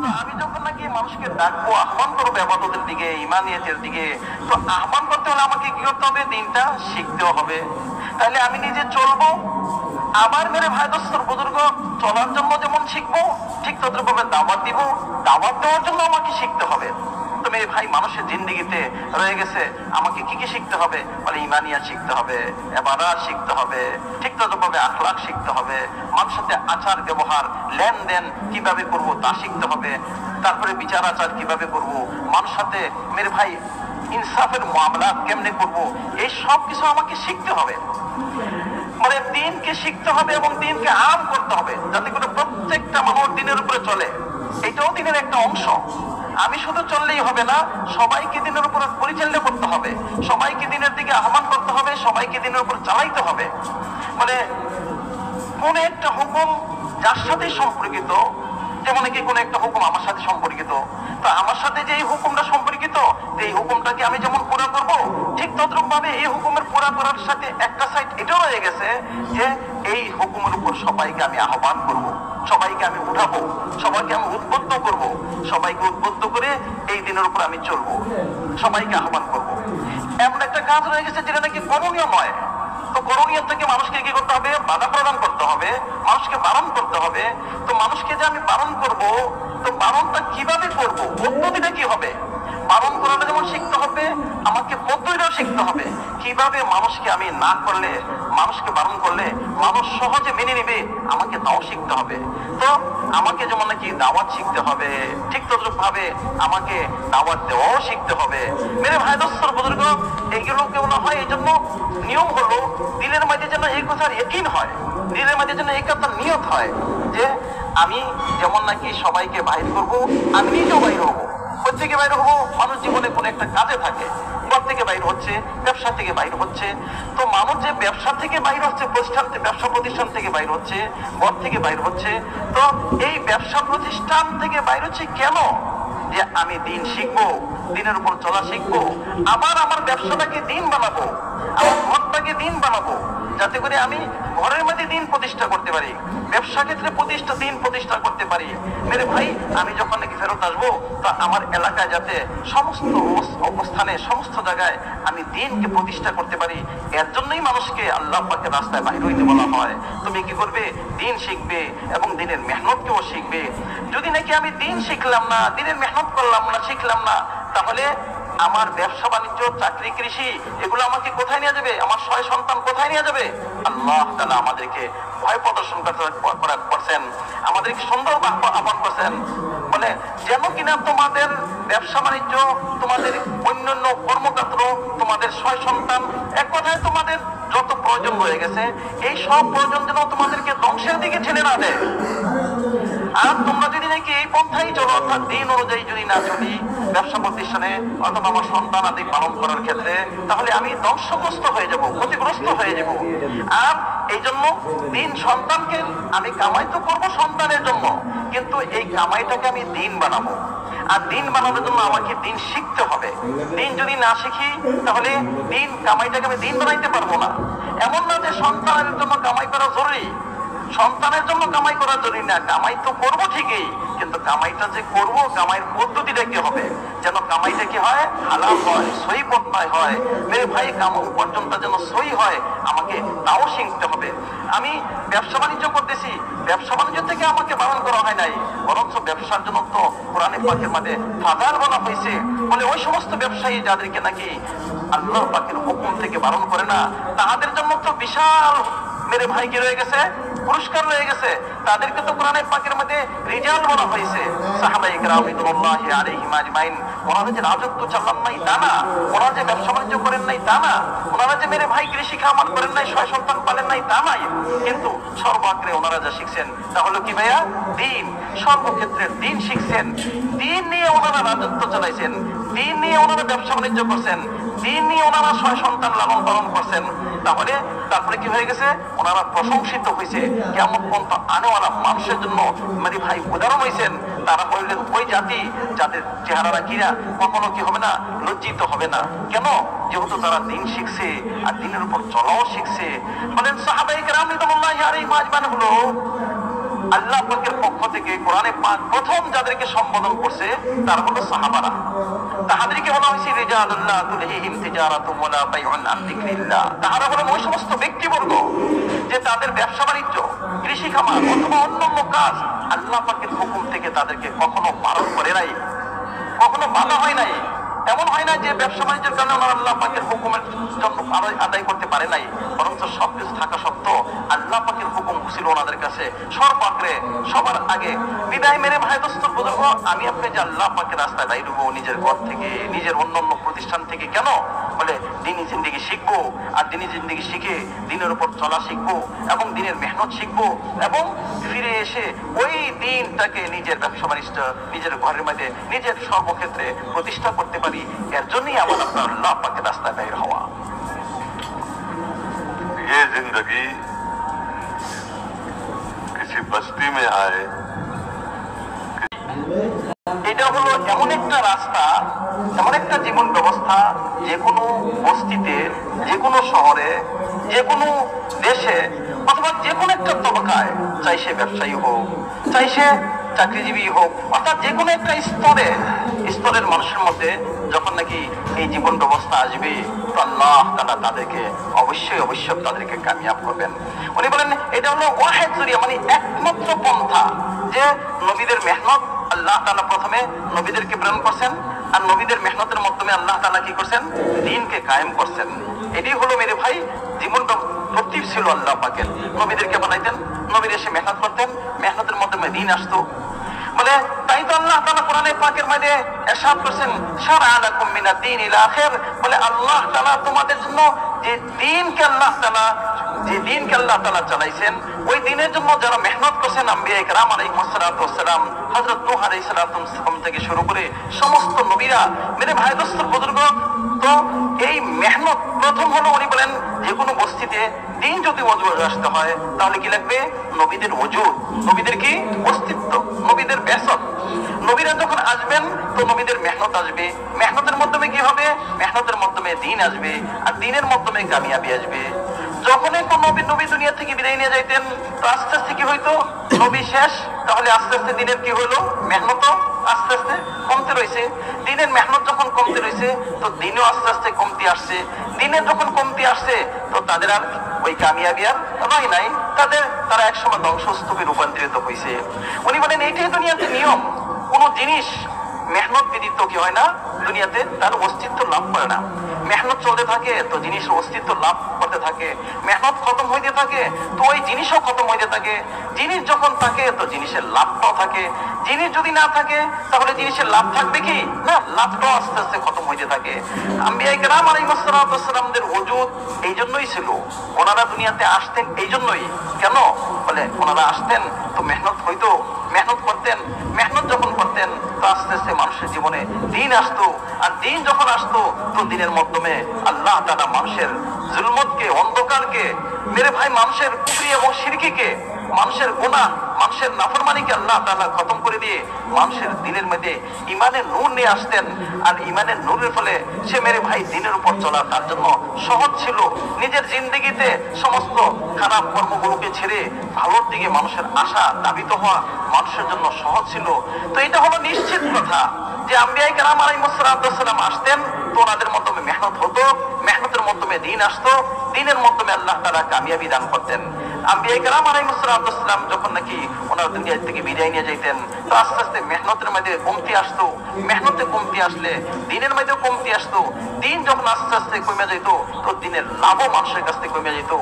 তো আমি যখন নাকি মানুষকে ডাকবো, আহ্বান করবো আবাদতের দিকে, ইমানিয়াতের দিকে, তো আহ্বান করতে হলে আমাকে কি করতে হবে? দিনটা শিখতেও হবে। তাহলে আমি নিজে চলবো, আবার মেরে ভাই দোস্তর বুজুর্গ চলার জন্য যেমন শিখবো, ঠিক তদ্রুপ ভাবে দাওয়াত দিব, দাওয়াত দেওয়ার জন্য আমাকে শিখতে হবে। তো মেরে ভাই মানুষের জিন্দেগিতে রয়ে গেছে আমাকে কি কি শিখতে হবে? বলে ইমানিয়া শিখতে হবে, ইবাদত শিখতে হবে, ঠিক তদ্রুপ ভাবে আখলাক শিখতে হবে, মানুষের সাথে আচার ব্যবহার লেনদেন কিভাবে করব তা শিখতে হবে, তারপরে বিচার আচার কিভাবে করব, মানুষের সাথে মেরে ভাই ইনসাফের মামলাত কেমনে করব, এই সব কিছু আমাকে শিখতে হবে। মানে দিনকে শিখতে হবে এবং দিনকে আম করতে হবে, যাতে করে প্রত্যেকটা মানুষ দিনের উপরে চলে। এটাও দিনের একটা অংশ। আমি শুধু চললেই হবে না, সবাইকে দিনের উপর পরিচালনা করতে হবে, সবাইকে দিনের দিকে আহ্বান করতে হবে, সবাইকে দিনের উপর চালাইতে হবে। মানে কোন একটা হুকুম যার সাথে সম্পর্কিত, যেমন কি কোন একটা হুকুম আমার সাথে সম্পর্কিত, তো আমার সাথে যে এই হুকুমটা সম্পর্কিত, এই হুকুমটাকে আমি যেমন পুরা করব, ঠিক তদ্রুপ ভাবে এই হুকুমের পুরা করার সাথে একটা সাইড এটাও রয়ে গেছে যে এই হুকুমের উপর সবাইকে আমি আহ্বান করব, সবাইকে আমি উঠাবো, সবাইকে আমি উদ্বুদ্ধ করব, সবাইকে উদ্বুদ্ধ করে এই দিনের উপর আমি চলবো, সবাইকে আহ্বান করব। এমন একটা কাজ রয়ে গেছে যেটা নাকি করণীয় নয়। তো করণীয় থেকে মানুষকে কি করতে হবে? বাধা প্রদান করতে হবে, মানুষকে বারণ করতে হবে। তো মানুষকে যে আমি বারণ করব, তো বারণটা কিভাবে করব, পদ্ধতিটা কি হবে? বারণ করাটা যেমন শিখতে হবে, আমাকে পদ্ধতিটাও শিখতে হবে। কিভাবে মানুষকে আমি না করলে, মানুষকে বারণ করলে মানুষ সহজে মেনে নেবে, আমাকে তাও শিখতে হবে। তো আমাকে যেমন নাকি দাওয়াত শিখতে হবে, ঠিক তদ্রুপ ভাবে আমাকে দাওয়াত দেওয়াও শিখতে হবে। মেরে ভাই দোস্তর বুজুর্গ, এইগুলো কেমন হয়? এই জন্য নিয়ম হলো দিলের মাঝে যেন এই কথার ইয়াকিন হয়, দিলের মাঝে যেন এই কথার নিয়ত হয় যে আমি যেমন নাকি সবাইকে বাইর করব, আমি নিজেও বাইর হবো। থেকে বাইর হবো, মানুষ জীবনে কোনো একটা কাজে থাকে, ঘর থেকে বাইর হচ্ছে, ব্যবসা থেকে বাইর হচ্ছে। তো মানুষ যে ব্যবসা থেকে বাইর হচ্ছে, ব্যবসা প্রতিষ্ঠান থেকে বাইর হচ্ছে, ঘর থেকে বাইর হচ্ছে, তো এই ব্যবসা প্রতিষ্ঠান থেকে বাইর হচ্ছে কেন? যে আমি দিন শিখবো, দিনের উপর চলা শিখবো, আবার আমার ব্যবসাটাকে দিন বানাবো, আমার ঘরটাকে দিন বানাবো, যাতে করে আমি ঘরের মধ্যে দিন প্রতিষ্ঠা করতে পারি, ব্যবসা ক্ষেত্রে দিন প্রতিষ্ঠা করতে পারি। মেরে ভাই আমি যখন নাকি ফেরত আসবো, তো আমার এলাকায় যাতে সমস্ত অবস্থানে, সমস্ত জায়গায় আমি দিনকে প্রতিষ্ঠা করতে পারি। এর জন্যই মানুষকে আল্লাহ পাকের রাস্তায় বাইর হইতে বলা হয়। তুমি কি করবে? দিন শিখবে এবং দিনের মেহনতকেও শিখবে। যদি নাকি আমি দিন শিখলাম না, দিনের মেহনত করলাম না, শিখলাম না, তাহলে আমার ব্যবসা বাণিজ্য, চাকরি, কৃষি এগুলো আমাকে কোথায় নিয়ে যাবে? আমার 6 সন্তান কোথায় নিয়ে যাবে? আল্লাহ তাআলা আমাদেরকে ভয় প্রদর্শন করছেন, আমাদেরকে সুন্দর আহ্বান করছেন, বলে যেন কিনা তোমাদের ব্যবসা বাণিজ্য, তোমাদের অন্যান্য কর্মক্ষেত্র, তোমাদের 6 সন্তান, এক কথায় তোমাদের যত প্রয়োজন রয়ে গেছে, এই সব প্রয়োজন যেন তোমাদেরকে ধ্বংসের দিকে ঠেলে না দেয়। আর তোমরা যদি নাকি এই পন্থাই চলো, অর্থাৎ দিন অনুযায়ী যদি না চলি ব্যবসা প্রতিষ্ঠানে অথবা আমার সন্তান আদি পালন করার ক্ষেত্রে, তাহলে আমি ধ্বংসগ্রস্ত হয়ে যাব, ক্ষতিগ্রস্ত হয়ে যাব। আর এই জন্য দিন, সন্তানকে আমি কামাই তো করবো সন্তানের জন্য, কিন্তু এই কামাইটাকে আমি দিন বানাবো। আর দিন বানানোর জন্য আমাকে দিন শিখতে হবে। দিন যদি না শিখি, তাহলে দিন কামাইটাকে আমি দিন বানাইতে পারবো না। এমন না যে সন্তানের জন্য কামাই করা জরুরি, সন্তানের জন্য কামাই করা জরুরি না, কামাই তো করবো ঠিকই, কিন্তু কামাইটা যে করবো, কামাইয়ের পদ্ধতিটা কি হবে, যেন কামাইটা কি হয়, হালাল হয়, সহি পন্থায় হয়। মেরে ভাই উপার্জনটা যেন সহি হয়, আমাকে তাও শিখতে হবে। আমি ব্যবসা বাণিজ্য করতেছি, ব্যবসা বাণিজ্য থেকে আমাকে বারণ করা হয় নাই, বরঞ্চ ব্যবসার জন্য তো কোরআনে পাকের মধ্যে ফাজাল বলা হয়েছে। বলে ওই সমস্ত ব্যবসায়ী যাদেরকে নাকি আল্লাহ পাকের হুকুম থেকে বারণ করে না, তাদের জন্য তো বিশাল মেরে ভাই কি রয়ে গেছে, পুরস্কার রয়ে গেছে। তাদেরকে তো কোরআনে পাকের মধ্যে রিজাল বলা হয়েছে। সাহাবায়ে কেরাম রিদওয়ানুল্লাহি আলাইহিম আজমাইন, ওনারা যে রাজত্ব চালান নাই তা না, ওনারা যে ব্যবসা বাণিজ্য করেন নাই তা না, ওনারা যে মেরে ভাই কৃষি খামার করেন নাই, 6 সন্তান পালেন নাই তা নাই, কিন্তু সর্বাগ্রে ওনারা যা শিখছেন তা হলো কি ভাইয়া, দিন। সর্বক্ষেত্রে দিন শিখছেন, দিন নিয়ে ওনারা রাজত্ব চালাইছেন, দিন নিয়ে ওনারা ব্যবসা বাণিজ্য করছেন, দিন নিয়ে ওনারা 6 সন্তান লালন পালন করছেন, তাহলে তারপরে কি হয়ে গেছে, ওনারা প্রশংসিত হয়েছে, কেমন পর্যন্ত আনেওয়ালা মানুষের জন্য মানে ভাই উদাহরণ হয়েছেন। তারা বললেন ওই জাতি যাদের চেহারারা কিনা কখনো কি হবে না, লজ্জিত হবে না। কেন? যেহেতু তারা দিন শিখছে আর দিনের উপর চলাও শিখছে। বলেন সাহাবায়ে কেরাম রিদওয়ানুল্লাহি আলাইহিম আজমাইন হলো আল্লাহ পাকের পক্ষ থেকে কোরআনে পাক প্রথম যাদেরকে সম্বোধন করছে তারা হলো সাহাবারা। তাহাদেরকে বলা হয়েছে রিজালুল্লাহ তুলহিহিম তিজারাতুম ওয়ালা বাইউন আন যিকরিল্লাহ। তাহারা হলো ওই সমস্ত ব্যক্তিবর্গ যে তাদের ব্যবসা বাণিজ্য, কৃষি খামার অথবা অন্যান্য কাজ আল্লাহ পাকের হুকুম থেকে তাদেরকে কখনো বারণ করে নাই, কখনো বাধা হয় নাই। এমন হয় না যে ব্যবসা বাণিজ্যের কারণে ওনারা আল্লাহ পাকের হুকুমের জন্য আদায় করতে পারে নাই, বরঞ্চ সবকিছু থাকা সত্ত্বেও আল্লাহ পাকের হুকুম ছিল ওনাদের কাছে সর্বাগ্রে, সবার আগে। বিদায় মেরে ভাই দোস্তর বুজুর্গ, আমি আপনি যে আল্লাহ পাকের রাস্তায় বাইর হবো নিজের ঘর থেকে, নিজের অন্যান্য প্রতিষ্ঠান থেকে, কেন? বলে দিনই জিন্দেগি শিখবো, আর দিনই জিন্দেগি শিখে দিনের উপর চলা শিখবো এবং দিনের মেহনত শিখবো, এবং ফিরে এসে ওই দিনটাকে নিজের ব্যবসা বাণিজ্য, নিজের ঘরের মধ্যে, নিজের সর্বক্ষেত্রে প্রতিষ্ঠা করতে পারি। এর জন্যই আমার আপনার আল্লাহ পাকের রাস্তায় বের হওয়া। ये जिंदगी किसी बस्ती में आए, এটা হলো এমন একটা রাস্তা, এমন একটা জীবন ব্যবস্থা, যে কোনো বস্তিতে, যে কোনো শহরে, যে কোনো দেশে অথবা যে কোনো একটা তবকায়, চাই সে ব্যবসায়ী হোক, চাই সে চাকরিজীবী হোক, অর্থাৎ যে কোনো একটা স্তরের মানুষের মধ্যে যখন নাকি এই জীবন ব্যবস্থা আসবে, তো আল্লাহ তাআলা তাদেরকে অবশ্যই তাদেরকে কামিয়াব করবেন। উনি বলেন এটা হলো ওয়াহিদ জরিয়া, মানে একমাত্র পন্থা, যে নবীদের মেহনত আল্লাহ তাআলা প্রথমে নবীদেরকে প্রেরণ করছেন, আর নবীদের মেহনতের মাধ্যমে আল্লাহ তাআলা কি করছেন, দ্বীনকে কায়েম করছেন। এটাই হলো মেরে ভাই জীবন তরতিব ছিল আল্লাহ পাকের। নবীদেরকে বানাইতেন, নবীরা এসে মেহনত করতেন, মেহনতের মাধ্যমে দ্বীন আসতো। বলে তাই তো আল্লাহ তাআলা কোরআনে পাকের মধ্যে ইরশাদ করেছেন শারআ লাকুম মিনাদ দীনিল আখির, বলে আল্লাহ তাআলা তোমাদের জন্য যে দ্বীনকে আল্লাহ তাআলা চালাইছেন, ওই দ্বীনের জন্য যারা মেহনত করছেন আম্বিয়া ইকরাম আলাইহিস সালাতু ওয়াস সালাম, হযরত নূহ আলাইহিস সালাতু ওয়াস সালাম থেকে শুরু করে সমস্ত নবীরা, মেরে ভাই দোস্তর বুজুর্গ, তো এই মেহনত প্রথম হলো, উনি বলেন যে কোনো বস্তিতে দিন যদি ওজুদ আসতে হয় তাহলে কি লাগবে, নবীদের ওজুদ, নবীদের কি অস্তিত্ব, নবীদের বেসত। নবীরা যখন আসবেন তো নবীদের মেহনত আসবে, মেহনতের মাধ্যমে কি হবে, মেহনতের মাধ্যমে দিন আসবে, আর দিনের মাধ্যমে কামিয়াবি আসবে। যখনই কোন নবী দুনিয়া থেকে বিদায় নিয়ে যাইতেন তো আস্তে আস্তে কি হইতো, নবী শেষ, তাহলে আস্তে আস্তে দিনের কি হইলো, মেহনত আস্তে আস্তে কমতে রয়েছে। দিনের মেহনত যখন কমতে রয়েছে তো দিনও আস্তে আস্তে কমতে আসছে। দিনের যখন কমতে আসছে তো তাদের আর ওই কামিয়াবি আর নয় নাই, তারা একসময় ধ্বংসস্তূপে রূপান্তরিত হয়েছে। উনি বলেন এইটাই দুনিয়াতে নিয়ম, কোন জিনিস মেহনত ব্যতীত কি হয় না, দুনিয়াতে তার অস্তিত্ব লাভ করে না। মেহনত চলতে থাকে তো জিনিসের অস্তিত্ব লাভ করতে থাকে, মেহনত খতম হইতে থাকে তো ওই জিনিসও খতম হইতে থাকে। জিনিস যখন থাকে তো জিনিসের লাভটাও থাকে, জিনিস যদি না থাকে তাহলে জিনিসের লাভ থাকবে কি না, লাভটাও আস্তে আস্তে খতম হইতে থাকে। আম্বিয়া ইকরাম আলাইহিস সালাতু ওয়াস সালামদের ওজুদ এই জন্যই ছিল, ওনারা দুনিয়াতে আসতেন এই জন্যই। কেন? বলে ওনারা আসতেন তো মেহনত হইতো, মেহনত করতেন, মেহনত যখন করতেন তো আস্তে আস্তে মানুষের জীবনে দিন আসতো, আর দিন যখন আসতো তো দিনের মাধ্যমে আল্লাহ তাআলা মানুষের জুলমতকে, অন্ধকারকে, মেরে ভাই মানুষের কুফরি এবং শিরকিকে, মানুষের গুনাহ, মানুষের নাফরমানিকে আল্লাহ তাআলা খতম করে দিয়ে মানুষের দিনের মধ্যে ইমানের নূর নিয়ে আসতেন। আর ইমানের নূরের ফলে সে মেরে ভাই দিনের উপর চলা তার জন্য সহজ ছিল। নিজের জিন্দগিতে সমস্ত খারাপ কর্মগুলোকে ছেড়ে ভালোর দিকে মানুষের আশা দাবিত হওয়া মানুষের জন্য সহজ ছিল। তো এটা হলো নিশ্চিত কথা যে আম্বিয়া ইকরাম আলাইহিস সালাতু ওয়াস সালাম আসতেন তো ওনাদের মাধ্যমে মেহনত হতো, মেহনতের মাধ্যমে দিন আসতো, দিনের মাধ্যমে আল্লাহ তাআলা কামিয়াবি দান করতেন। আম্বিয়া ইকরাম আলাইহিস সালাতু ওয়াস সালাম যখন নাকি ওনার দুনিয়া থেকে বিদায় নিয়ে যাইতেন তো আস্তে আস্তে মেহনতের মধ্যে কমতি আসতো, মেহনতে কমতি আসলে দিনের মধ্যে কমতি আসতো। দিন যখন আস্তে আস্তে কমে যেত তো দিনের লাভও মানুষের কাছ থেকে কমে যেত।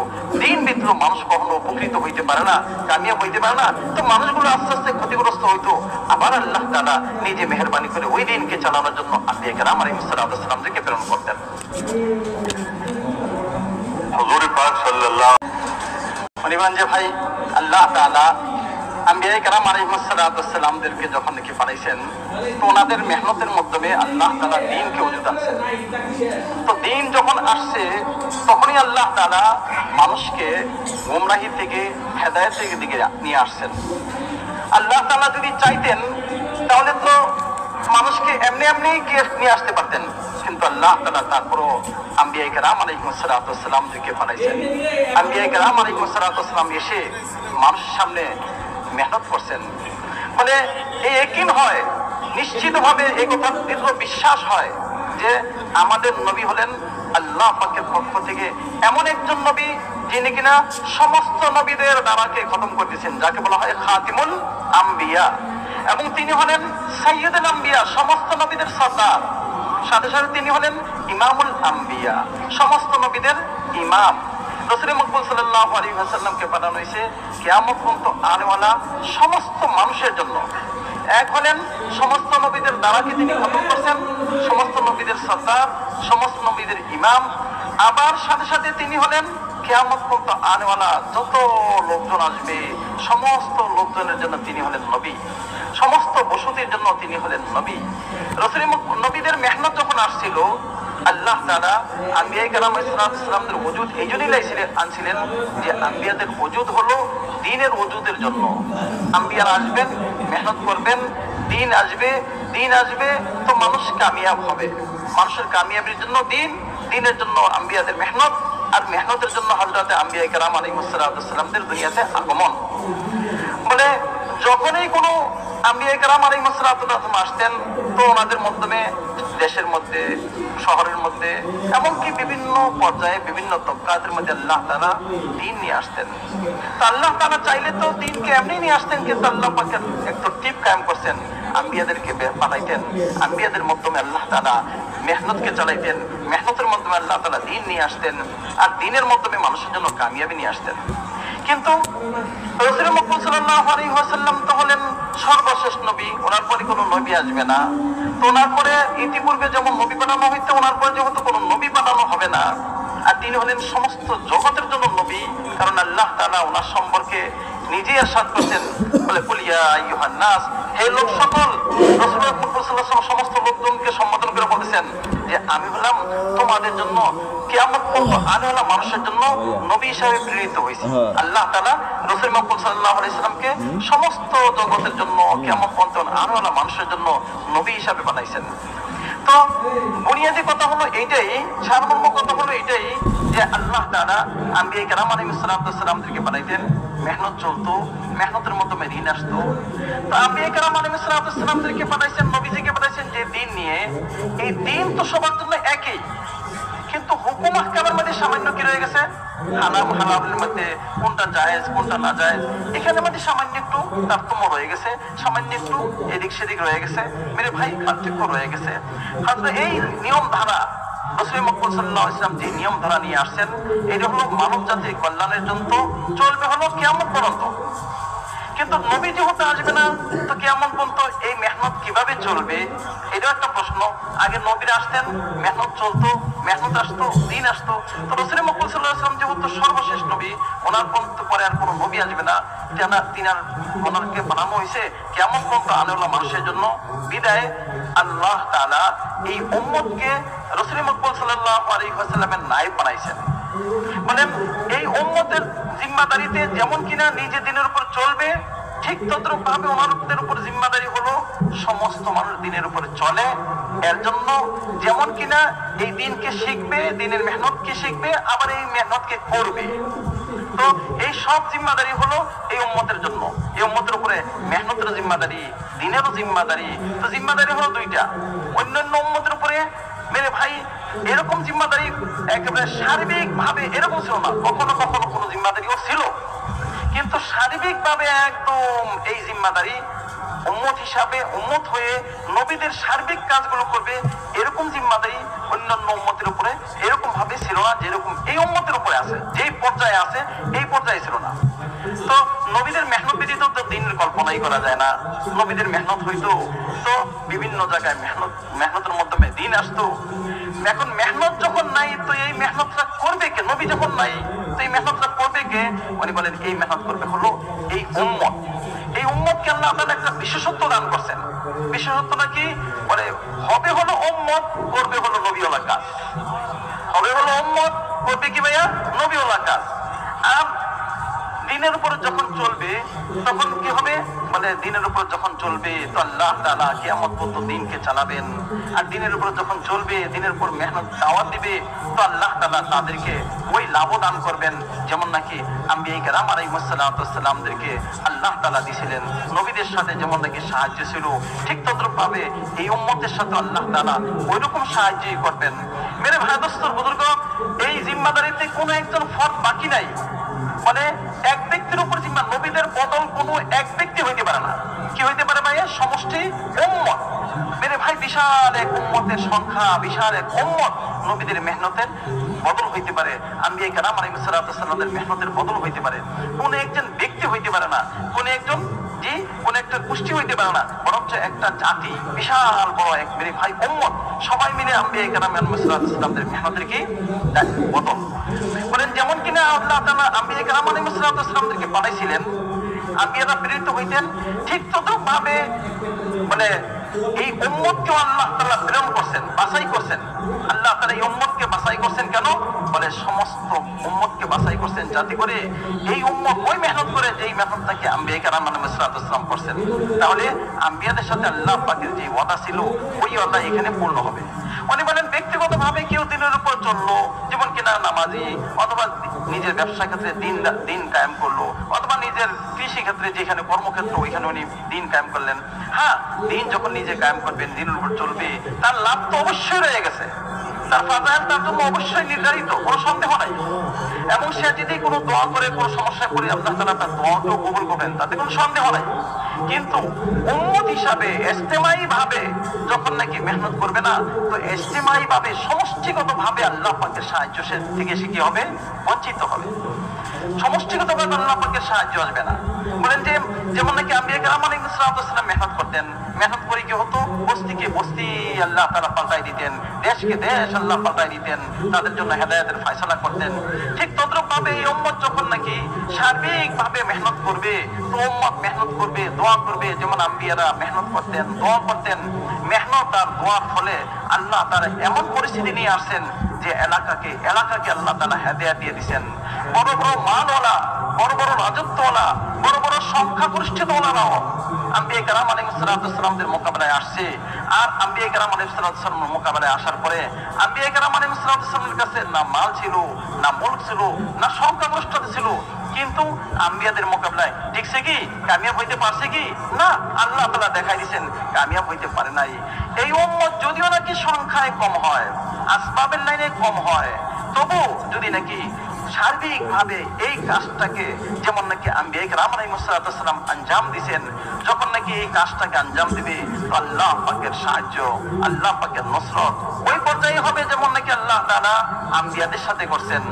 দিন ব্যতীত মানুষ কখনো উপকৃত হইতে পারে না, কামিয়াব হইতে পারে না, তো মানুষগুলো আস্তে আস্তে ক্ষতিগ্রস্ত হইতো। আবার আল্লাহ তাআলা নিজে মেহেরবানি করে ওই দিনকে চালানোর জন্য আম্বিয়া ইকরাম আলাইহিস সালাতু ওয়াস সালামকে প্রেরণ করতেন। হুজুর পাক সাল্লাল্লাহু উনি বলেন যে ভাই আল্লাহ তাআলা আম্বিয়া কেরাম আলাইহিসসালামদেরকে যখন নাকি পাঠাইছেন, তো ওনাদের মেহনতের মাধ্যমে আল্লাহ তাআলা দ্বীনকে ওজুদ আনছেন। তো দ্বীন যখন আসছে, তখনই আল্লাহ তাআলা মানুষকে গোমরাহি থেকে হেদায়েতের দিকে নিয়ে আসছেন। আল্লাহ তাআলা যদি চাইতেন তাহলে তো মানুষকে এমনি এমনি নিয়ে আসতে পারতেন, কিন্তু আল্লাহ তাআলা তারপরও আম্বিয়া কেরাম আলাইহিসসালামদেরকে পাঠাইছেন। আম্বিয়া কেরাম আলাইহিসসালাম এসে মানুষের সামনে মেহনত করছেন। ফলে এই ইয়াকিন হয়, নিশ্চিতভাবে এই কথা দৃঢ় বিশ্বাস হয় যে আমাদের নবী হলেন আল্লাহ পাকের পক্ষ থেকে এমন একজন নবী যিনি কিনা সমস্ত নবীদের দ্বারাকে খতম করতেছেন, যাকে বলা হয় খাতিমুল আম্বিয়া। এবং তিনি হলেন সাইয়্যিদুল আম্বিয়া, সমস্ত নবীদের সর্দার। সাথে সাথে তিনি হলেন ইমামুল আম্বিয়া, সমস্ত নবীদের ইমাম। রাসূল মকবুল সাল্লাল্লাহু আলাইহি ওয়াসাল্লামকে পাঠানো হয়েছে কিয়ামত পর্যন্ত আনেওয়ালা সমস্ত মানুষের জন্য। এক হলেন সমস্ত নবীদের দ্বারাকে তিনি খতম করছেন, সমস্ত নবীদের সর্দার, সমস্ত নবীদের ইমাম। আবার সাথে সাথে তিনি হলেন কিয়ামত পর্যন্ত আনেওয়ালা যত লোকজন আসবে সমস্ত লোকজনের জন্য তিনি হলেন নবী, সমস্ত বসতির জন্য তিনি হলেন নবী। রাসূল নবীদের মেহনত যখন আসছিল, আল্লাহ তাআলা আম্বিয়া কেরাম আলাইহিসসালামদের ওজুদ এই জন্যই আনছিলেন যে আম্বিয়াদের ওজুদ হলো দ্বীনের ওজুদের জন্য। আম্বিয়ারা আসবেন, মেহনত করবেন, দ্বীন আসবে, তো মানুষ কামিয়াব হবে। মানুষের কামিয়াবির জন্য দ্বীনের জন্য আম্বিয়াদের মেহনত, আর মেহনতের জন্য হযরত আম্বিয়া কেরাম আলাইহিসসালামদের দুনিয়াতে আগমন। বলে যখনই কোনো আম্বিয়া কেরাম আলাইহিসসালাম আসতেন, তো ওনাদের মাধ্যমে দেশের মধ্যে, শহরের মধ্যে, এমনকি বিভিন্ন পর্যায়ে বিভিন্ন তবকাতের মধ্যে আল্লাহ তাআলা দ্বীন নিয়ে আসতেন। তো আল্লাহ তাআলা চাইলে তো দ্বীনকে এমনি নিয়ে আসতেন, কিন্তু আল্লাহ পাকের একটা টিপ কায়েম করছেন, আম্বিয়াদেরকে পাঠাইতেন। আম্বিয়াদের মাধ্যমে আল্লাহ তাআলা মেহনতকে চালাইতেন, মেহনতের মাধ্যমে আল্লাহ তাআলা দ্বীন নিয়ে আসতেন, আর দ্বীনের মাধ্যমে মানুষের জন্য কামিয়াবি নিয়ে আসতেন। কিন্তু রাসূল মুহাম্মদ সাল্লাল্লাহু আলাইহি ওয়াসাল্লাম তো হলেন সর্বশেষ নবী, ওনার পরে কোনো নবী আসবে না। তো ওনার পরে ইতিপূর্বে যেমন নবী পাঠানো হইতো, ওনার পরে যেহেতু কোনো নবী পাঠানো হবে না, আর তিনি হলেন সমস্ত জগতের জন্য নবী। কারণ আল্লাহ তাআলা ওনার সম্পর্কে নিজেই ইরশাদ করেছেন, বলে কুল ইয়া আইয়ুহান নাস, হে লোক সকল। রাসূল মুহাম্মদ সাল্লাল্লাহু আলাইহি ওয়াসাল্লাম সমস্ত লোকজনকে সম্বোধন করে বলেছেন যে আমি হলাম তোমাদের জন্য কিয়ামত পর্যন্ত আনেওয়ালা মানুষের জন্য নবী হিসেবে প্রেরিত হয়েছি। আল্লাহ তাআলা রাসূল মুহাম্মদ সাল্লাল্লাহু আলাইহি ওয়াসাল্লামকে সমস্ত জগতের জন্য, কিয়ামত পর্যন্ত আনেওয়ালা মানুষের জন্য নবী হিসেবে বানাইছেন। তো বুনিয়াদি কথা হলো এইটাই, সারমর্ম কথা হলো এইটাই যে আল্লাহ তাআলা আম্বিয়া কেরাম আলাইহিসসালামদেরকে বানাইতেন, মেহনত চলতো, মেহনতের মাধ্যমে দ্বীন আসতো। তো আম্বিয়া কেরাম আলাইহিসসালামদেরকে পাঠাইছেন, নবীজিকে পাঠাইছেন যে দ্বীন নিয়ে। এই দ্বীন তো সবার জন্য একই, কিন্তু হুকুম আহকামের মধ্যে সামান্য কি রয়ে গেছে, হারাম হালালের মধ্যে কোনটা জায়েজ কোনটা না জায়েজ, এখানের মধ্যে সামান্য একটু তারতম্য রয়ে গেছে, সামান্য একটু এদিক সেদিক রয়ে গেছে, মেরে ভাই পার্থক্য রয়ে গেছে। হয়তো এই নিয়ম ধারা রাসূল মুহাম্মদ সাল্লাল্লাহু আলাইহি ওয়াসাল্লাম যে নিয়ম ধারা নিয়ে আসছেন, এটা হলো মানব জাতির কল্যাণের জন্য, চলবে হলো কিয়ামত পর্যন্ত। কিন্তু নবী যেহেতু আসবে না, তো কিয়ামত পর্যন্ত এই মেহনত কিভাবে চলবে, এটাও একটা প্রশ্ন। আগে নবীরা আসতেন, মেহনত চলতো, মেহনত আসতো, দ্বীন আসতো। তো রাসূল মুহাম্মদ সাল্লাল্লাহু আলাইহি ওয়াসাল্লাম যেহেতু সর্বশেষ নবী, ওনার পরে আর কোনো নবী আসবে না, ওনাকে বানানো হয়েছে কিয়ামত পর্যন্ত আনেওয়ালা মানুষের জন্য। বিদায় আল্লাহ তাআলা এই উম্মতকে রাসূল মুহাম্মদ সাল্লাল্লাহু আলাইহি ওয়াসাল্লামের নায়েব বানাইছেন। বলেন এই উম্মতের জিম্মাদারিতে যেমন কিনা নিজে দিনের উপর চলবে, ঠিক তদ্রুপ ভাবে ওনাদের উপর জিম্মাদারি হলো সমস্ত মানুষ দিনের উপরে চলে। এর জন্য যেমন কিনা এই দিনকে শিখবে, দিনের মেহনতকে শিখবে, আবার এই মেহনতকে করবে। তো এই সব জিম্মাদারি হলো এই উম্মতের জন্য। এই উম্মতের উপরে মেহনতের জিম্মাদারি, দিনেরও জিম্মাদারি। তো জিম্মাদারি হলো দুইটা। অন্যান্য উম্মতের উপরে মেরে ভাই এরকম জিম্মাদারি একেবারে সার্বিক ভাবে এরকম ছিল না, কখনো কখনো কোনো জিম্মাদারিও ছিল, কিন্তু সার্বিক ভাবে একদম এই জিম্মাদারি উম্মত হিসাবে, উম্মত হয়ে নবীদের সার্বিক কাজগুলো করবে, এরকম জিম্মাদারি অন্যান্য উম্মতের উপরে এরকম ভাবে ছিল না যেরকম এই উম্মতের উপরে আছে, যেই পর্যায়ে আছে এই পর্যায়ে ছিল না। তো নবীদের মেহনত ব্যতীত তো দিনের কল্পনাই করা যায় না। নবীদের মেহনত হইতো, তো বিভিন্ন জায়গায় মেহনতের মাধ্যমে দিন আসতো। এখন মেহনত যখন নাই, তো এই মেহনতটা করবে কে? নবী যখন নাই, তো এই মেহনতটা করবে কে? উনি বলেন এই মেহনত করবে হলো এই উম্মত। এই এই উম্মতকে আল্লাহ তাআলা একটা বিশেষত্ব দান করছেন। বিশেষত্বটা কি? বলে হবে হলো উম্মত, করবে হলো নবীওয়ালা কাজ। হবে হলো উম্মত, করবে কি ভাইয়া? নবীওয়ালা কাজ। আর দিনের উপর যখন চলবে তখন কি হবে? মানে দিনের উপর যখন চলবে তো আল্লাহ তাআলা কিয়ামত পর্যন্ত দিনকে চালাবেন। আর দিনের উপর যখন চলবে, দিনের উপর মেহনত দাওয়াত দিবে, তো আল্লাহ তাআলা তাদেরকে ওই লাভ দান করবেন যেমন নাকি আম্বিয়া কেরাম আলাইহিসসালামদেরকে আল্লাহ তাআলা দিয়েছিলেন। নবীদের সাথে যেমন নাকি সাহায্য ছিল, ঠিক তদ্রুপ ভাবে এই উম্মতের সাথে আল্লাহ তাআলা ওইরকম সাহায্যই করবেন। মেরে ভাই দোস্তর বুজুর্গ, এই জিম্মাদারিতে কোনো একজন ফরদ বাকি নাই। মানে এক ব্যক্তির উপর জিম্মা, নবীদের বদল কোনো এক ব্যক্তি হইতে পারে না। কি হইতে পারে ভাইয়া? সমষ্টি উম্মত। মেরে ভাই বিশাল এক উম্মতের সংখ্যা, বিশাল এক উম্মত, নবীদের মেহনতের বদল হইতে পারে, আম্বিয়া কেরাম আলাইহিসসালামের মেহনতের বদল হইতে পারে। কোন একজন ব্যক্তি হইতে পারে না, কোন একজন কোন একটা গোষ্ঠী হইতে পারে না, বরঞ্চ একটা জাতি, বিশাল বড় এক মেরে ভাই উম্মত, সবাই মিলে আম্বিয়া কেরাম আলাইহিসসালামের মেহনতের কি বদল বলেন। যেমন কিনা আল্লাহ তাআলা আম্বিয়া কেরাম আলাইহিসসালামদেরকে পাঠাইছিলেন, আম্বিয়ারা প্রেরিত হইতেন, ঠিক তদ্রুপ ভাবে মানে এই উম্মতকে আল্লাহ তাআলা প্রেরণ করছেন, বাছাই করছেন। আল্লাহ তাআলা এই উম্মতকে বাছাই করছেন কেন? বলে সমস্ত উম্মতকে বাছাই করছেন যাতে করে এই উম্মত ওই মেহনত করে যেই মেহনতটাকে আম্বিয়া কেরাম আলাইহিসসালাম করছেন। তাহলে আম্বিয়াদের সাথে আল্লাহ পাকের যে ওয়াদা ছিল ওই ওয়াদা এখানে পূর্ণ হবে। উনি বলেন ব্যক্তিগতভাবে কেউ দিনের উপর চললো, যেমন কিনা নামাজি, অথবা নিজের ব্যবসা ক্ষেত্রে দিন কায়েম করলো, অথবা নিজের কৃষি ক্ষেত্রে যেখানে কর্মক্ষেত্র ওইখানে উনি দিন কায়েম করলেন। হ্যাঁ, দিন যখন নিজে কায়েম করবেন, দিনের উপর চলবে, তার লাভ তো অবশ্যই রয়ে গেছে, তার ফাজাইল তার জন্য অবশ্যই নির্ধারিত, কোনো সন্দেহ নাই। এবং সে যদি কোনো দোয়া করে, কোনো সমস্যায় পড়ে, আল্লাহ তাআলা তার দোয়াকেও কবুল করবেন, তাতে কোনো সন্দেহ নাই। কিন্তু উম্মত হিসাবে ইজতিমাই ভাবে যখন নাকি মেহনত করবে না, তো ইজতিমাই ভাবে সমষ্টিগত ভাবে আল্লাহ পাকের সাহায্য থেকে সে কি হবে? বঞ্চিত হবে। সমষ্টিগত ভাবে আল্লাহ পাকের সাহায্য আসবে না। বলেন যে যেমন নাকি আম্বিয়া কেরাম আলাইহিসসালাম মেহনত করতেন, মেহনত করে কি হতো? বস্তিকে বস্তি আল্লাহ তাআলা পাল্টাই দিতেন, দেশকে দেশ আল্লাহ পাল্টাই দিতেন, তাদের জন্য হেদায়েতের ফয়সালা করতেন। ঠিক তদ্রুপ ভাবে এই উম্মত যখন নাকি সার্বিক ভাবে মেহনত করবে, তো উম্মত মেহনত করবে, দোয়া করবে, যেমন আম্বিয়ারা মেহনত করতেন, দোয়া করতেন। মেহনত আর দোয়ার ফলে আল্লাহ তাআলা এমন পরিস্থিতি নিয়ে আসছেন যে এলাকাকে আল্লাহ তাআলা হেদায়েত দিয়ে দিয়েছেন। বড় বড় মানওয়ালা, বড় বড় রাজত্বওয়ালা, বড় বড় সংখ্যাগরিষ্ঠওয়ালারাও আম্বিয়া কেরাম আলাইহিসসালামদের মোকাবেলায় আসছে। আর আম্বিয়া কেরাম আলাইহিসসালামের মোকাবেলায় আসার পরে আম্বিয়া কেরাম আলাইহিসসালামের কাছে না মাল ছিল, না মুলক ছিল, না সংখ্যাগরিষ্ঠতা ছিল, কিন্তু আম্বিয়াদের মোকাবেলায় টিকছে কি? কামিয়াব হইতে পারছে কি? না, আল্লাহ তাআলা দেখাই দিয়েছেন কামিয়াব হইতে পারে নাই। এই উম্মত যদিও নাকি সংখ্যায় কম হয়, আসবাবের লাইনে কম হয়, তবু যদি নাকি সার্বিক ভাবে এই কাজটাকে যেমন নাকি আম্বিয়া কেরাম আলাইহিসসালাম আঞ্জাম দিয়েছেন, যখন নাকি এই কাজটাকে আঞ্জাম দিবে, তো আল্লাহ পাকের সাহায্য, আল্লাহ পাকের নসরত ওই পর্যায়ে হবে যেমন নাকি আল্লাহ তাআলা আম্বিয়াদের সাথে করছেন।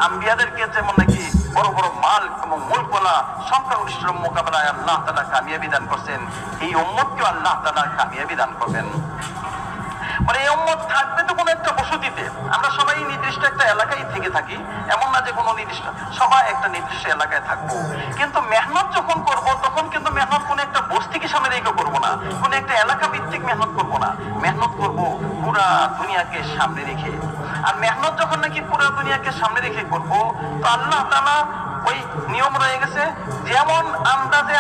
আম্বিয়াদেরকে যেমন নাকি বড় বড় মাল এবং মুলকওয়ালা সংখ্যাগরিষ্ঠের মোকাবেলায় আল্লাহ তাআলা কামিয়াবি দান করছেন, এই উম্মতকেও আল্লাহ তাআলা কামিয়াবি দান করবেন। মানে এই উম্মত থাকবে তো কোনো একটা বসতিতে, আমরা সবাই নির্দিষ্ট একটা এলাকায় থেকে থাকি, এমন না যে কোনো নির্দিষ্ট, সবাই একটা নির্দিষ্ট এলাকায় থাকবো। কিন্তু মেহনত যখন করব, তখন কিন্তু মেহনত কোনো একটা বস্তিকে সামনে রেখে করবো না, কোনো একটা এলাকা ভিত্তিক মেহনত করবো না, মেহনত করব পুরা দুনিয়াকে সামনে রেখে। আর মেহনত যখন নাকি পুরা দুনিয়াকে সামনে রেখে করবো, তো আল্লাহ তাআলা ওই নিয়ম রয়ে গেছে, যেমন আন্দাজে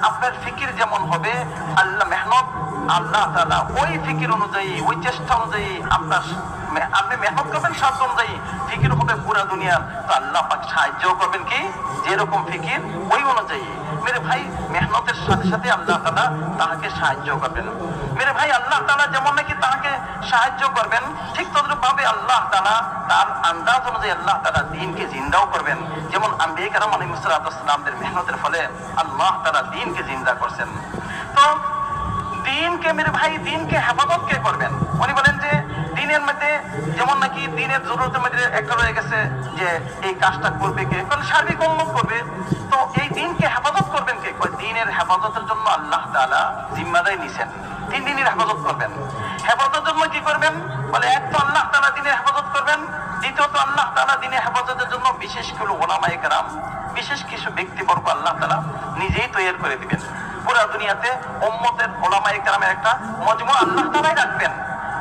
আপনার ফিকির যেমন হবে, আল্লাহ মেহনত আল্লাহ তাআলা ওই ফিকির অনুযায়ী, ওই চেষ্টা অনুযায়ী আপনি মেহনত করবেন, সাধ্য অনুযায়ী ফিকির হবে পুরা দুনিয়ার। তো আল্লাহ পাক সাহায্য করবেন কি? যেরকম ফিকির ওই অনুযায়ী। মেরে ভাই, মেহনতের সাথে সাথে আল্লাহ তাআলা তাহাকে সাহায্য করবেন। মেরে ভাই, আল্লাহ তাআলা যেমন নাকি তাহাকে সাহায্য করবেন, ঠিক তদ্রুপ ভাবে আল্লাহ তাআলা তার আন্দাজ অনুযায়ী আল্লাহ তাআলা দ্বীনকে জিন্দাও করবেন। যেমন আম্বিয়া কেরাম আলাইহিসসালামদের মেহনতের ফলে আল্লাহ তাআলা দ্বীনকে জিন্দা করছেন। তো দ্বীনকে মেরে ভাই, দ্বীনকে হেফাজত কে করবেন? উনি বলেন যে দ্বীনের মধ্যে যেমন নাকি দ্বীনের জরুরতের মধ্যে একটা রয়ে গেছে যে এই কাজটা করবে কে? কারণ সার্বিক উম্মত করবে। তো এই দ্বীনকে হেফাজত করবেন কে? দ্বীনের হেফাজতের জন্য আল্লাহ তাআলা জিম্মাদারি নিছেন, দ্বীনের হেফাজত করবেন। হেফাজতের জন্য কি করবেন? বলে এক তো আল্লাহ তাআলা দ্বীনের হেফাজত করবেন, দ্বিতীয়ত আল্লাহ তাআলা দ্বীনের হেফাজতের জন্য বিশেষ কিছু উলামায়ে কেরাম, বিশেষ কিছু ব্যক্তিবর্গ আল্লাহ তাআলা নিজেই তৈরি করে দিবেন। পুরা দুনিয়াতে উম্মতের ওলামায়ে কেরামের একটা মজমুআ আল্লাহ তাআলাই রাখবেন।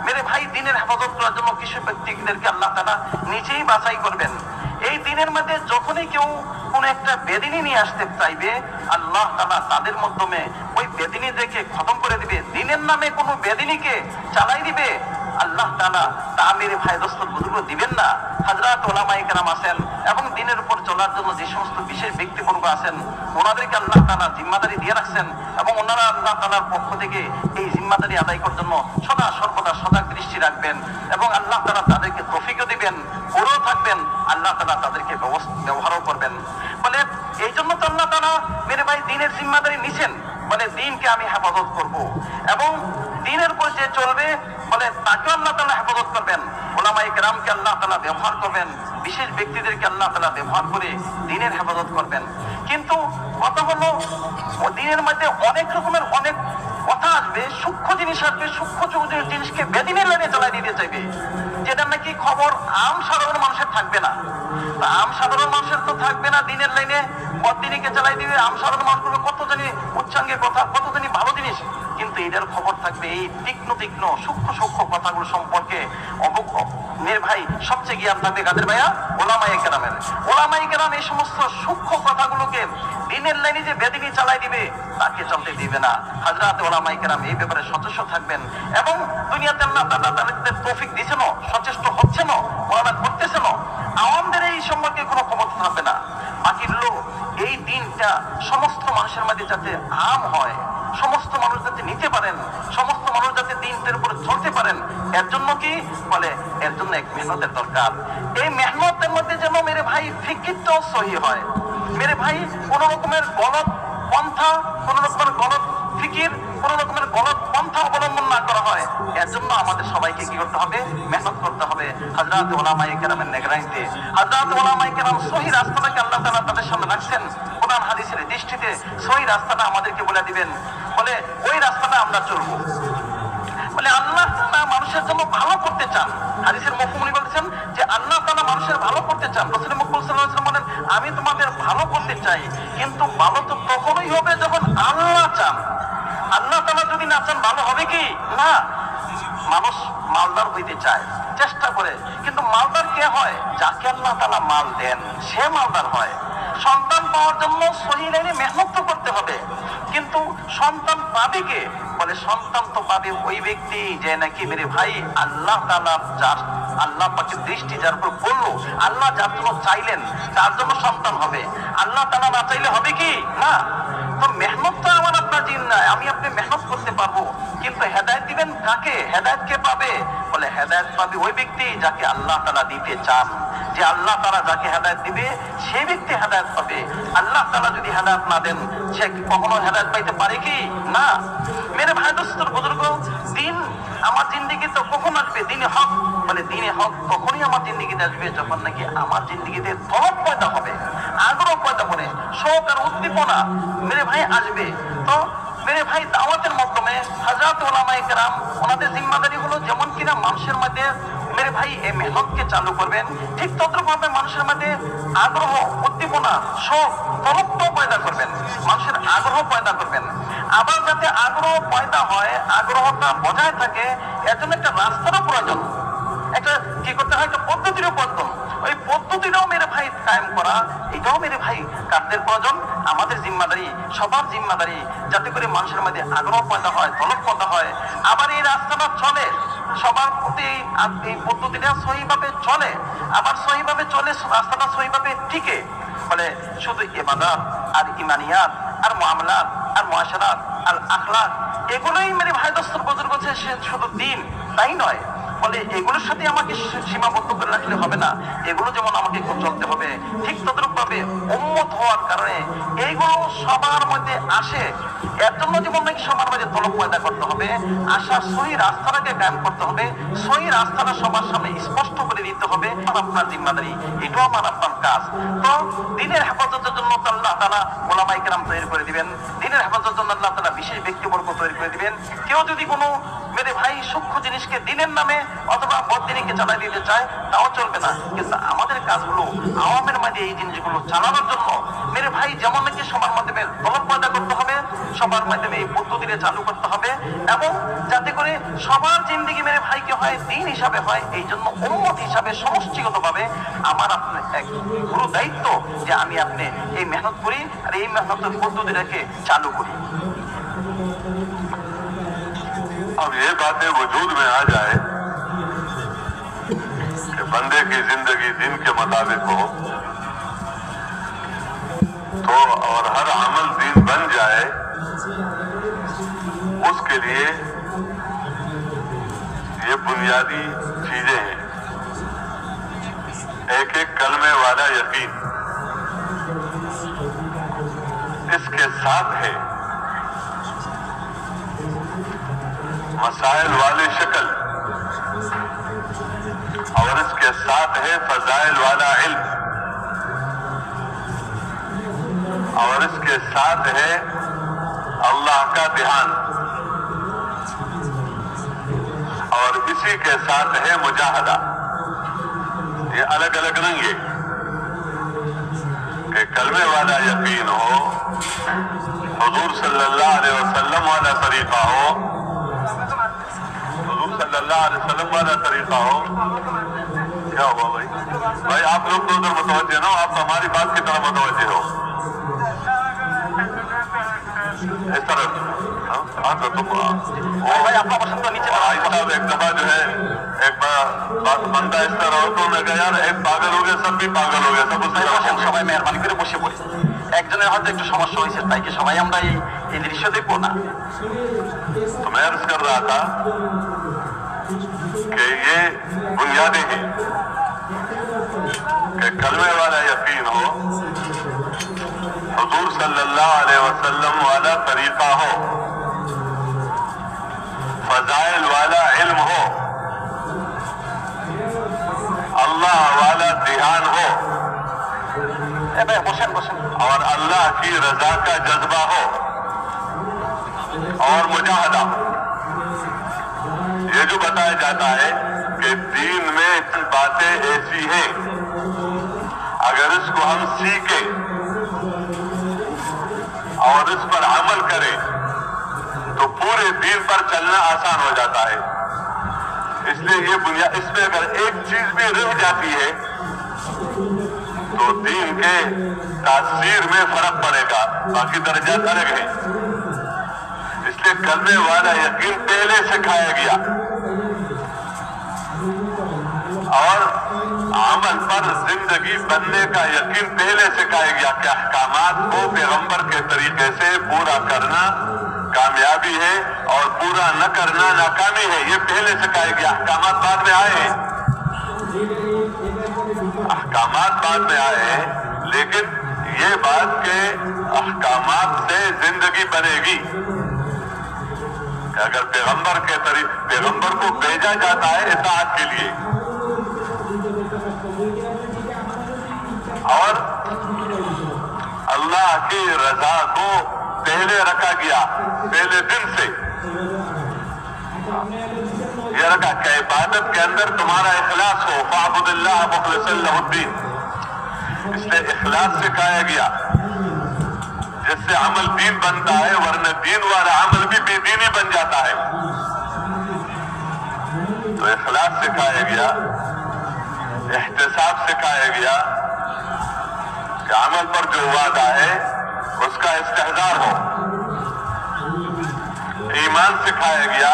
মেরে ভাই, দিনের হেফাজত করার জন্য কিছু ব্যক্তিদেরকে আল্লাহ তাআলা নিজেই বাছাই করবেন। এই দিনের মধ্যে যখনই কেউ কোন একটা বেদিনী নিয়ে আসতে চাইবে, আল্লাহ তাআলা তাদের মাধ্যমে ওই বেদিনীদেরকে খতম করে দিবে। দিনের নামে কোনো বেদিনীকে চালাই দিবে আল্লাহ তাআলা তা মেরে ভাই দোস্তর বুজুর্গ দিবেন না। হযরত ওলামায়ে কেরাম আছেন এবং দিনের উপর চলার জন্য যে সমস্ত বিশেষ ব্যক্তিবর্গ আছেন, ওনাদেরকে আল্লাহ তাআলা জিম্মাদারি দিয়ে রাখছেন এবং ওনারা আল্লাহ তাআলার পক্ষ থেকে এই জিম্মাদারি আদায় করার জন্য সদা সর্বদা সজাগ দৃষ্টি রাখবেন এবং আল্লাহ তাআলা তাদেরকে তৌফিকও দিবেন, ওরাও থাকবেন, আল্লাহ তাআলা তাদেরকে ব্যবহারও করবেন। বলে এই জন্য তো আল্লাহ তাআলা মেরে ভাই দিনের জিম্মাদারি নিছেন, বলে দিনকে আমি হেফাজত করব এবং দিনের উপর যে চলবে বলে তাকে আল্লাহ তাআলা হেফাজত করবেন। ওলামায়ে কেরামকে আল্লাহ তাআলা ব্যবহার করবেন, বিশেষ ব্যক্তিদেরকে আল্লাহ তাআলা ব্যবহার করে দিনের হেফাজত করবেন। কিন্তু কথা হলো দিনের মধ্যে অনেক রকমের অনেক কথা আসবে, সূক্ষ্ম জিনিস আসবে, সূক্ষ্ম জিনিসকে বেদিনের লাইনে চালাই দিতে চাইবে, যেটা নাকি খবর আম সাধারণ মানুষের থাকবে না। আম সাধারণ মানুষের তো থাকবে না দিনের লাইনে, বদিনীকে চালাই দিবে। আম সাধারণ মানুষগুলো কত জানি উচ্চাঙ্গের কথা, কত জানি ভালো জিনিস, কিন্তু এটার খবর থাকবে এই তীক্ষ্ণ তীক্ষ্ণ সূক্ষ্ম সূক্ষ্ম কথাগুলো সম্পর্কে মেয়ের ভাই সবচেয়ে জ্ঞান থাকবে কাদের ভাইয়া? ওলামায়ে কেরামের। ওলামায়ে কেরাম এই সমস্ত সূক্ষ্ম কথাগুলোকে দিনের লাইনে যে বেদিনী চালাই দিবে তাকে চলতে দিবে না। হযরত ওলামায়ে কেরাম এই ব্যাপারে সচেষ্ট থাকবেন এবং দুনিয়াতে আল্লাহ তাআলা তাদেরকে তৌফিক দিয়েছেন, সচেষ্ট হচ্ছেন, ওনারা করতেছেন। আমাদের এই সম্পর্কে কোনো ক্ষমতা থাকবে না। বাকি লোক এই দিনটা সমস্ত মানুষের মাঝে যাতে আম হয়, সমস্ত মানুষ যাতে নিতে পারেন, সমস্ত মানুষ যাতে দিনটার উপরে চলতে পারেন, এর জন্য কি বলে, এর জন্য এক মেহনতের দরকার। এই মেহনতের মধ্যে যেন মেরে ভাই ফিকিরটাও সহি হয়, মেরে ভাই কোন রকমের গলত পন্থা, কোন রকমের গলত ফিকির, কোন রকমের গলত পন্থা অবলম্বন না করা হয়। এর জন্য আমাদের সবাইকে কি করতে হবে? মেহনত করতে হবে। হযরত ওলামায়ে কেরামের নিগরানিতে হযরত ওলামায়ে কেরাম সহি রাস্তাটাকে আল্লাহ তাআলা তাদের সামনে রাখছেন। কোরআন হাদিসের দৃষ্টিতে সহি রাস্তাটা আমাদেরকে বলে দিবেন, বলে ওই রাস্তাটা আমরা চলবো। বলে আল্লাহ তাআলা মানুষের জন্য ভালো করতে চান। হাদিসের মফহুম বলেছেন যে আল্লাহ তাআলা মানুষের ভালো করতে চান। রাসূল মুহাম্মদ সাল্লাল্লাহু আলাইহি ওয়াসাল্লাম বলেন, আমি তোমাদের ভালো করতে চাই, কিন্তু ভালো তো তখনই হবে যখন আল্লাহ চান। আল্লাহ তাআলা যদি না চান ভালো হবে কি? না। মানুষ মালদার হইতে চায়, চেষ্টা করে, কিন্তু মালদার কে হয়? যাকে আল্লাহ তাআলা মাল দেন সে মালদার হয়। সন্তান পাওয়ার জন্য সহি লাইনে মেহনত তো করতে হবে, কিন্তু সন্তান পাবে কে? বলে সন্তান তো পাবে ওই ব্যক্তি যে নাকি মেরে ভাই আল্লাহ তাআলা যার, আল্লাহ পাকের দৃষ্টি যার উপর পড়লো, আল্লাহ যার জন্য চাইলেন তার জন্য সন্তান হবে। আল্লাহ তাআলা না চাইলে হবে কি? না। তো মেহনত তো আমার আপনার জিন নয়, আমি আপনি মেহনত করতে পারবো, কিন্তু হেদায়েত দিবেন কাকে? হেদায়েত কে পাবে? বলে হেদায়েত পাবে ওই ব্যক্তি যাকে আল্লাহ তাআলা দিতে চান। যে আল্লাহ তাআলা যাকে হেদায়েত দিবে সেই ব্যক্তি হেদায়েত পাবে। আল্লাহ তাআলা যদি হেদায়েত না দেন সে কখনো হেদায়েত পাইতে পারে কি? না। মেরে ভাই দোস্তর বুজুর্গ, দিন আমার জিন্দেগিতে কখন আসবে? দিনে হক, বলে দিনে হক তখনই আমার জিন্দেগিতে আসবে যখন নাকি আমার জিন্দেগিতে তলব পয়দা হবে, আগ্রহ পয়দা হবে, শোক আর উদ্দীপনা মেরে ভাই আসবে। তো মেরে ভাই দাওয়াতের মাধ্যমে হযরত ওলামায়ে কেরাম ওনাদের জিম্মাদারি হলো যেমন কিনা মানুষের মধ্যে মেরে ভাই এই মেহনতকে চালু করবেন, ঠিক তদ্রুপভাবে মানুষের মধ্যে আগ্রহ, উদ্দীপনা, শোক, তলবটাও পয়দা করবেন, মানুষের আগ্রহ পয়দা করবেন। আবার যাতে আগ্রহ পয়দা হয়, আগ্রহটা বজায় থাকে, এর জন্য একটা রাস্তারও প্রয়োজন, একটা কি করতে হয়, একটা পদ্ধতিরও প্রয়োজন। ওই পদ্ধতিটাও মেরে ভাই কায়েম করা, এটাও মেরে ভাই কাদের প্রয়োজন? আমাদের জিম্মাদারি, সবার জিম্মাদারি, যাতে করে মানুষের মধ্যে আগ্রহ পয়দা হয়, তলব পয়দা হয়। আবার এই রাস্তাটা চলে, সবার প্রতি এই পদ্ধতিটা সহিভাবে চলে, আবার সহিভাবে চলে, রাস্তাটা সহিভাবে টিকে। বলে শুধু ইবাদত আর ইমানিয়াত আর মুআমালাত আর মুআশারাত আর আখলাক এগুলোই মেরে ভাই দোস্তর বুজুর্গ হচ্ছে, সে শুধু দিন তাই নয়। বলে এগুলোর সাথে আমাকে সীমাবদ্ধ করে রাখলে হবে না, এগুলো যেমন আমাকে চলতে হবে, ঠিক তদ্রুপ ভাবে উম্মত হওয়ার কারণে এইগুলো সবার মধ্যে আসে। এর জন্য যেমন নাকি সবার মধ্যে তলব পয়দা করতে হবে, আসার সহি রাস্তাটাকে কায়েম করতে হবে, সহি রাস্তাটা সবার সামনে স্পষ্ট করে দিতে হবে। আপনার জিম্মাদারি, এটাও আমার আপনার কাজ। তো দিনের হেফাজতের জন্য আল্লাহ তাআলা ওলামায়ে কেরাম তৈরি করে দিবেন, দিনের হেফাজতের জন্য আল্লাহ তাআলা বিশেষ ব্যক্তিবর্গ তৈরি করে দিবেন। কেউ যদি কোনো মেরে ভাই সূক্ষ্ম জিনিসকে দিনের নামে অথবা বদিনীকে চালাই দিতে চায় তাও চলবে না। কিন্তু আমাদের কাজগুলো আওয়ামের মাঝে এই জিনিসগুলো চালানোর জন্য মেরে ভাই যেমন নাকি সবার মাধ্যমে তলব পয়দা করতে হবে, সবার মাধ্যমে এই পদ্ধতিটা চালু করতে হবে, এবং যাতে করে সবার জিন্দেগি মেরে ভাইকে হয় দিন হিসাবে হয়। এই জন্য উম্মত হিসাবে সমষ্টিগতভাবে আমার আপনার এক পুরো দায়িত্ব যে আমি আপনি এই মেহনত করি আর এই মেহনতের পদ্ধতিটাকে চালু করি। अब ये बातें वजूद में आ जाए कि बंदे की जिंदगी दिन के मुताबिक हो तो और हर अमल दिन बन जाए, उसके लिए ये बुनियादी चीजें हैं। एक एक कलमे वाला यकीन, इसके साथ है मसाइल वाली शक्ल, और इसके साथ है फजाइल वाला इल्म, और इसके साथ है अल्लाह का ध्यान, और इसी के साथ है मुजाहदा। ये अलग अलग नहीं है कि कलमे वाला यकीन हो, हुजूर सल्लल्लाहु अलैहि वसल्लम वाला तरीका हो, हुजूर सल्लल्लाहु अलैहि वसल्लम वाला तरीका हो। क्या हुआ भाई? भाई आप लोग तो उधर मुतवज्जे ना हो, आप हमारी बात की तरफ मुतवज्जे हो। इस तरह हाँ तो तुम भाई आपका पसंद तो नीचे साहब एक दफा जो है एक बात बंदा इस तरह हो तो मैं कहा यार एक पागल हो गया, सब भी पागल हो गया, सब उससे সবাই মেহরবানি করে বসে পড়ে। একজনের হয়তো একটু সমস্যা হয়েছে, তাই কি সবাই আমরা এই দৃশ্য দেখবো না? तो मैं अर्ज कर रहा था कि ये बुनियादी है कि कलमे वाला यकीन हो, हुजूर सल्लल्लाहु अलैहि वसल्लम वाला तरीका हो, फजाइल वाला इल्म हो, अल्लाह वाला ध्यान हो, বসেন বসেন, और अल्लाह की रजा का जज्बा हो, और मुजाहदा। ये जो बताया जाता है कि दीन में बातें ऐसी हैं, अगर इसको हम सीखें और इस पर अमल करें तो पूरे दीन पर चलना आसान हो जाता है। इसलिए ये बुनियाद, इसमें अगर एक चीज भी रह जाती है तो दीन के तासीर में फर्क पड़ेगा, बाकी दर्जात अलग है। इसलिए कलमे वाला यकीन पहले सिखाया गया और अमल पर जिंदगी बनने का यकीन पहले सिखाया गया कि अहकामात को पैगंबर के तरीके से पूरा करना कामयाबी है और पूरा न करना नाकामी है। ये पहले सिखाया गया, अहकामात बाद में आए हैं, अहकामात बाद में आए हैं, लेकिन ये बात के अहकामात से जिंदगी बनेगी कि अगर पैगंबर को भेजा जाता है इताअत के लिए और अल्लाह की रजा को पहले रखा गया, पहले दिन से यह रखा कि इबादत के अंदर तुम्हारा इखलास हो, फ़अब्दुल्लाह मुख़लिसन लहुद्दीन। इसलिए इखलास सिखाया गया जिससे अमल दीन बनता है, वरना दीन वाला अमल भी बेदीनी बन जाता है। तो इखलास सिखाया गया, एहतिसाब सिखाया गया कि अमल पर जो वादा है उसका इस्तेहज़ार हो। ईमान सिखाया गया,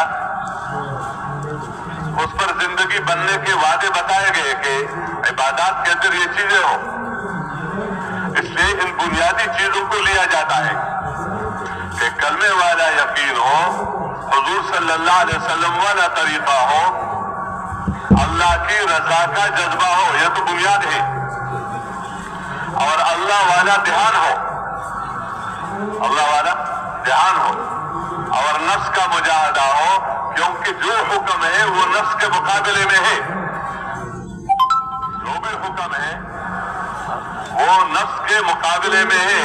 उस पर जिंदगी बनने के वादे बताए गए कि इबादत के अंदर ये चीजें हो। इसलिए इन बुनियादी चीजों को लिया जाता है कि कलमे वाला यकीन हो, हुजूर सल्लल्लाहु अलैहि वसल्लम वाला तरीका हो, अल्लाह की रजा का जज्बा हो, यह तो बुनियाद है, और अल्लाह वाला ध्यान हो, अल्लाह वाला ध्यान हो, और नफ्स का मुजाहदा हो, क्योंकि जो हुक्म है वो नफ्स के मुकाबले में है। जो भी हुक्म है वो नफ्स के मुकाबले में है।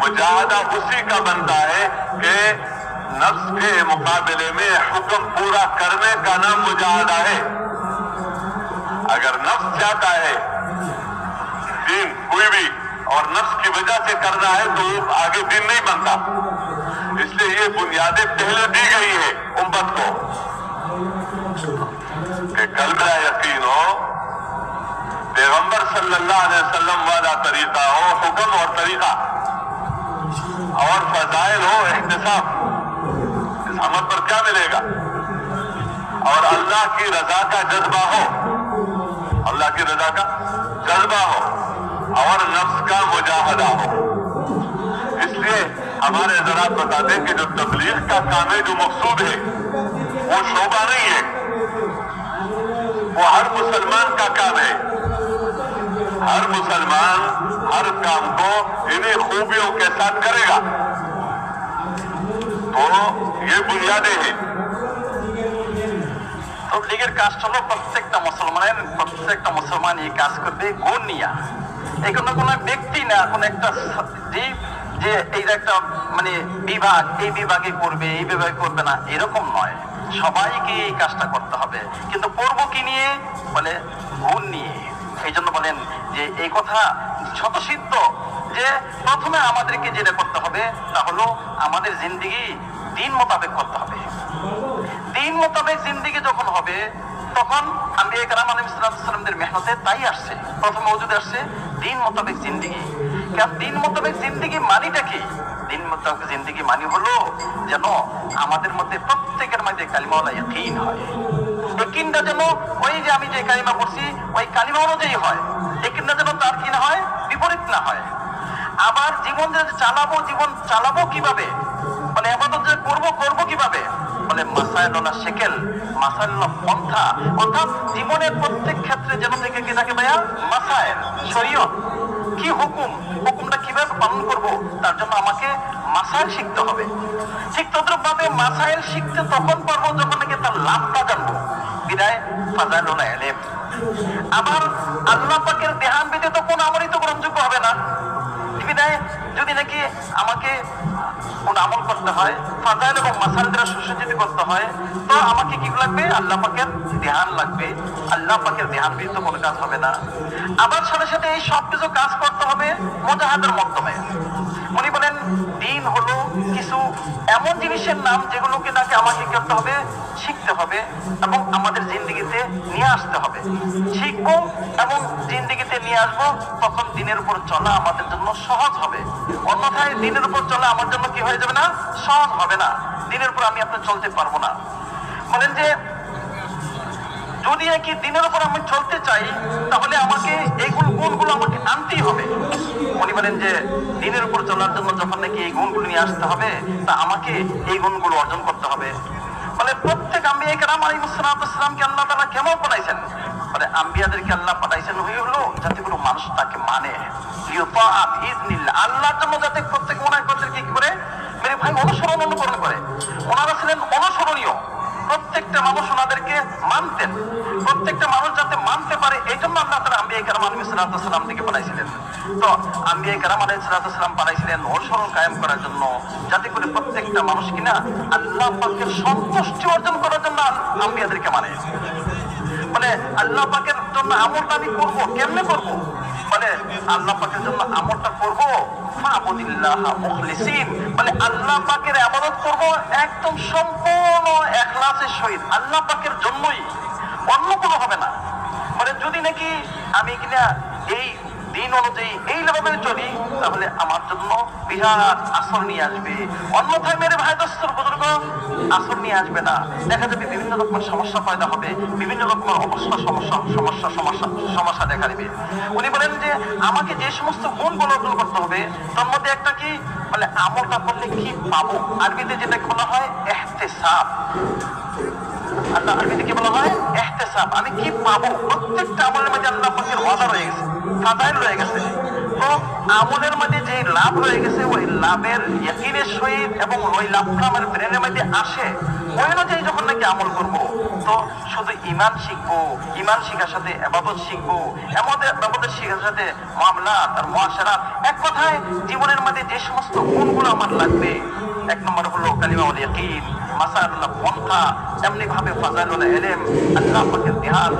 मुजाहदा उसी का बनता है कि नफ्स के मुकाबले में हुक्म पूरा करने का नाम मुजाहदा है। अगर नफ्स चाहता है दीन कोई भी और नफ्स की वजह से करना है तो वो आगे दीन नहीं बनता। इसलिए लिए बुनियादें पहले दी गई है उम्मत को कि कलमा यकीन हो, पैगंबर सल्लल्लाहु अलैहि वसल्लम वाला तरीका हो, हुक्म और तरीका और फजाइल हो, एहतिसाब। इस अमल पर क्या मिलेगा? और अल्लाह की रजा का जज्बा हो, अल्लाह की रजा का जज्बा हो और नफ्स का मुजाहदा हो। इसलिए हमारे ज़रात बता दें कि जो तबलीग का काम है, जो मकसूद है, वो शोभा नहीं है, वो हर मुसलमान का काम है। हर मुसलमान हर काम को इन्हीं खूबियों के साथ करेगा। तो ये बुनियादें हैं। তবলিগের কাজটা হলো প্রত্যেকটা মুসলমান এই কাজ করবে গুণ নিয়া। এই কোনো ব্যক্তি না, কোন একটা জীব যে এই একটা মানে বিভাগ, এই বিভাগে করবে, এই বিভাগে করবে না, এরকম নয়। সবাইকে এই কাজটা করতে হবে, কিন্তু করবো কি নিয়ে? বলে গুণ নিয়ে। এই জন্য বলেন যে এই কথা স্বতঃসিদ্ধ যে প্রথমে আমাদেরকে যেটা করতে হবে তা হলো আমাদের জিন্দেগি দিন মোতাবেক করতে হবে। দিন মোতাবেক জিন্দেগি যখন হবে তখন আম্বিয়া কেরাম আলাইহিসসালামদের মেহনতে তাই আসছে, প্রথমে ওজুদে আসছে দিন মোতাবেক জিন্দেগি। কারণ দিন মোতাবেক জিন্দেগি মানিটা কি? দিন মোতাবেক জিন্দেগি মানি হলো যেন আমাদের মধ্যে প্রত্যেকের মধ্যে কালিমাওয়ালা ইয়াকিন হয়। ইয়াকিনটা যেন ওই যে আমি যে কালিমা পড়ছি ওই কালিমা অনুযায়ী হয়। ইয়াকিনটা যেন তার কি না হয়, বিপরীত না হয়। আবার জীবন যে চালাবো কিভাবে? বলে ইবাদত যে করবো কিভাবে? বলে মাসাইলুল্লাহ শেকেল, মাসাইলুল্লাহ পন্থা, অর্থাৎ জীবনের প্রত্যেক ক্ষেত্রে যেন থেকে কি থাকে ভাইয়া? মাসাইল, শরীয়ত কি হুকুমটা কিভাবে পালন করব, তার জন্য আমাকে মাসাইল শিখতে হবে। ঠিক তদ্রুপভাবে মাসাইল শিখতে তখন পারবো যখন নাকি তার লাভটা জানবো। বিদায় ফাজাইলুল ইলম। আবার আল্লাহ পাকের ধ্যান ব্যতীত কোন আমলই তো গ্রহণযোগ্য হবে না। বিদায় যদি নাকি আমাকে কোন আমল করতে হয়, ফাজাইল এবং মাসাইল দ্বারা সুসজ্জিত করতে হয়, তো আমাকে কি লাগবে? আল্লাহ পাকের ধ্যান লাগবে। আল্লাহ পাকের ধ্যান ব্যতীত কোনো কাজ হবে না। আবার সাথে সাথে এই সব কিছু কাজ করতে হবে মুজাহাদার মাধ্যমে। উনি বলেন দিন হলো কিছু এমন জিনিসের নাম যেগুলোকে নাকি আমাকে করতে হবে, শিখতে হবে এবং আমাদের জিন্দেগিতে নিয়ে আসতে হবে। শিখবো এবং জিন্দেগিতে নিয়ে আসবো, তখন দিনের উপর চলা আমাদের জন্য সহজ হবে। অন্যথায় দিনের উপর চলা আমার জন্য কি হয়ে যাবে না? সহজ হবে না। দিনের উপর আমি আপনার চলতে পারবো না। বলেন যে যদি কি দিনের উপর আমি চলতে চাই তাহলে আমাকে এইগুলো গুণগুলো আমাকে আনতেই হবে। উনি বলেন যে দিনের উপর চলার জন্য যখন নাকি এই গুণগুলো নিয়ে আসতে হবে, তা আমাকে এই গুণগুলো অর্জন করতে হবে। বলে প্রত্যেক আম্বিয়া কেরাম আলাইহিসসালামকে আল্লাহ তাআলা কেমন পাঠাইছেন? বলে আম্বিয়াদেরকে আল্লাহ পাঠাইছেন হলো যাতে কোনো মানুষ তাকে মানে, লিউতাআ বিইজনিল্লাহ, আল্লাহর জন্য যাতে প্রত্যেক মনে করতে কি করে মেরে ভাই অনুকরণ করে। ওনারা ছিলেন অনুসরণীয়। প্রত্যেকটা মানুষ ওনাদেরকে মানতেন। প্রত্যেকটা মানুষ যাতে মানতে পারে এই জন্য আল্লাহ তাআলা আম্বিয়া কেরাম আলাইহিসসালাম থেকে পাঠাইছিলেন। তো আম্বিয়া কেরাম আলাইহিসসালাম পাঠাইছিলেন অনুসরণ কায়েম করার জন্য, যাতে করে প্রত্যেকটা মানুষ কিনা আল্লাহ পাকের সন্তুষ্টি অর্জন করার জন্য আম্বিয়াদেরকে মানে। মানে আল্লাহ পাকের জন্য আমলটা আমি করবো, কেমনে করবো? মানে আল্লাহ পাকের জন্য আমলটা করবো ফাবুদিল্লাহ মুখলিসিন, মানে আল্লাহ পাকের ইবাদত করব একদম সম্পূর্ণ ইখলাসের সহিত, আল্লাহ পাকের জন্যই, অন্য কোনো হবে না। মানে যদি নাকি আমি কিনা এই দিন অনুযায়ী এই লেভেলে চলি তাহলে আমার জন্য বিরাট আসর নিয়ে আসবে। অন্যথায় মেরে ভাই দোস্তর বুজুর্গ আসর নিয়ে আসবে না। দেখা যাবে বিভিন্ন রকমের সমস্যা পয়দা হবে, বিভিন্ন রকমের সমস্যা দেখা দেবে। উনি বলেন যে আমাকে যে সমস্ত গুণগুলো অর্জন করতে হবে তার মধ্যে একটা কি, মানে আমলটা করলে কি পাবো, আরবিতে যেটাকে বলা হয় ইহতিসাব। আল্লাহ আরবিতে কি বলা হয়? ইহতিসাব। আমি কি পাবো? প্রত্যেকটা আমলের মধ্যে আল্লাহ পাকের ওয়াদা রয়ে গেছে, ফাজাইল রয়ে গেছে। তো আমলের মধ্যে যে লাভ রয়ে গেছে ওই লাভের ইয়াকিনের সহিত এবং ওই লাভটা আমার ব্রেনের মধ্যে আসে, ওই অনুযায়ী যখন নাকি আমল করবো তো শুধু ঈমান শিখবো, ঈমান শিখার সাথে ইবাদত শিখবো, ইবাদত শিখার সাথে মামলাত আর মুআশারাত, এক কথায় জীবনের মধ্যে যে সমস্ত গুণগুলো আমার লাগবে, এক নম্বর হলো কালিমাউল ইয়াকিন, মাসাইলুল্লাহ পন্থা, এমনি ভাবে ফাজাইলুল ইলম, আল্লাহ পাকের ধ্যান,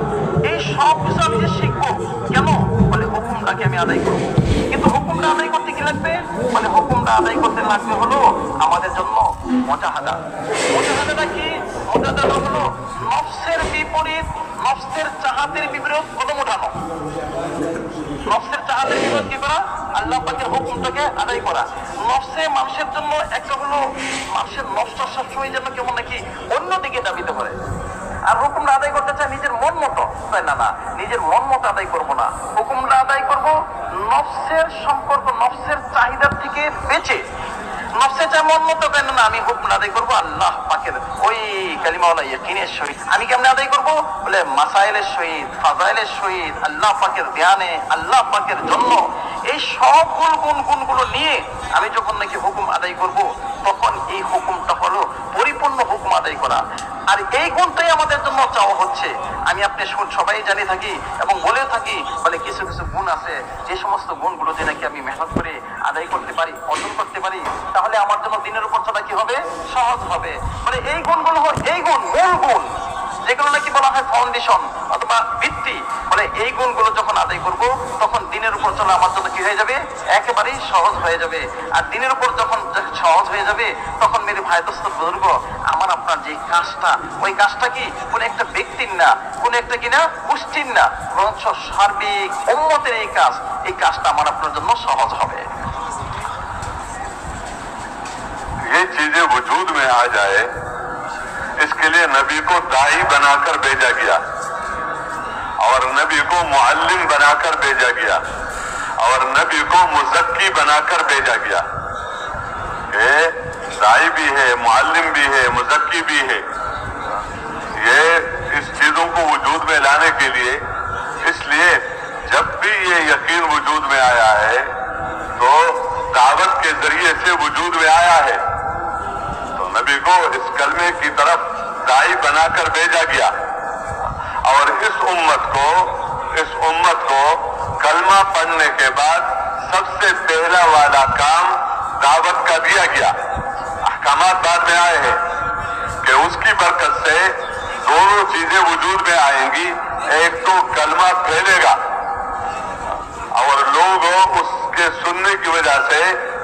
এই সব কিছু আমি যে শিখবো কেন? বলে হুকুমটাকে আমি আদায় করবো। কিন্তু হুকুমটা আদায় করতে কি লাগবে? মানে হুকুমটা আদায় করতে লাগবে হলো আমাদের জন্য মুজাহাদাটা কি? মুজাহাদাটা হলো নফসের বিপরীত, নফসের চাহাতের বিপরীত কদম ওঠানো। নফসের চাহাতের বিপরীত কি করা? আল্লাহ পাকের হুকুমটাকে আদায় করা। নফসে মানুষের জন্য একটা হলো, মানুষের নফসটা সবসময় যেন কেমন নাকি অন্যদিকে দাবিত করে, আর হুকুমটা আদায় করতে চায় নিজের মন মতো। তাই না, না, নিজের মন মতো আদায় করবো না, হুকুমটা আদায় করব নফসের সম্পর্ক, নফসের চাহিদার থেকে বেঁচে। নফসে চায় মন মতো, কেন না, আমি হুকুম আদায় করবো আল্লাহ পাকের ওই কালিমাওয়ালা ইয়াকিনের সহিত। আমি কেমনে আদায় করবো? বলে মাসাইলের সহিত, ফাজাইলের সহিত, আল্লাহ পাকের ধ্যানে, আল্লাহ পাকের জন্য। এই সকল গুণগুলো নিয়ে আমি যখন নাকি হুকুম আদায় করব, তখন এই হুকুমটা হলো পরিপূর্ণ হুকুম আদায় করা। আর এই গুণটাই আমাদের জন্য চাওয়া হচ্ছে। আমি আপনি সবাই জানি থাকি এবং বলেও থাকি, বলে কিছু কিছু গুণ আছে, যে সমস্ত গুণগুলো যে নাকি আমি মেহনত করে আদায় করতে পারি, অর্জন করতে পারি, তাহলে আমার জন্য দিনের উপর চলা কি হবে? সহজ হবে। মানে এই গুণগুলো, এই গুণ মূল গুণ, যেগুলো নাকি বলা হয় ফাউন্ডেশন অথবা ভিত্তি, বলে এই গুণগুলো যখন আদায় করব, তখন দিনের উপর চলা আমার জন্য কি হয়ে যাবে? একেবারেই সহজ হয়ে যাবে। আর দিনের উপর যখন সহজ হয়ে যাবে, তখন মেরে ভাই দোস্ত বুজুর্গ, আমার আপনার যে কাজটা, ওই কাজটা কি কোন একটা ব্যক্তির না, কোন একটা কিনা গোষ্ঠীর না, বরঞ্চ সার্বিক উম্মতের এই কাজটা আমার আপনার জন্য সহজ হবে। ये चीजें वजूद में आ जाए, इसके लिए नबी को दाई बनाकर भेजा गया और नबी को मुअल्लिम बनाकर भेजा गया और नबी को मुज़क्की बनाकर भेजा गया। ये दाई भी है, मुअल्लिम भी है, मुज़क्की भी है। ये इस चीजों को वजूद में लाने के लिए, इसलिए जब भी ये यकीन वजूद में आया है तो दावत के जरिए से वजूद में आया है। तो नबी को इस कलमे की तरफ दाई बनाकर भेजा गया और इस उम्मत को कलमा पढ़ने के बाद सबसे पहला वाला काम दावत का दिया गया। अहकामात बाद में आए हैं कि उसकी बरकत से दोनों चीजें वजूद में आएंगी। एक तो कलमा फैलेगा और लोग उसके सुनने की वजह से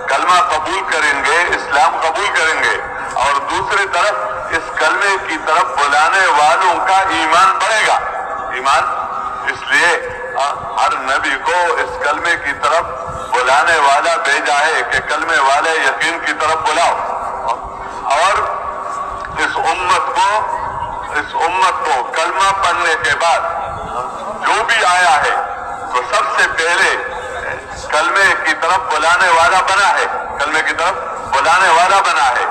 कलमा कबूल करेंगे, इस्लाम कबूल करेंगे, और दूसरी तरफ इस कलमे की तरफ बुलाने वालों का ईमान बढ़ेगा। ईमान, इसलिए हर नबी को इस कलमे की तरफ बुलाने वाला भेजा है कि कलमे वाले यकीन की तरफ बुलाओ। और इस उम्मत को कलमा पढ़ने के बाद जो भी आया है तो सबसे पहले कलमे की तरफ बुलाने वाला बना है, कलमे की तरफ बुलाने वाला बना है।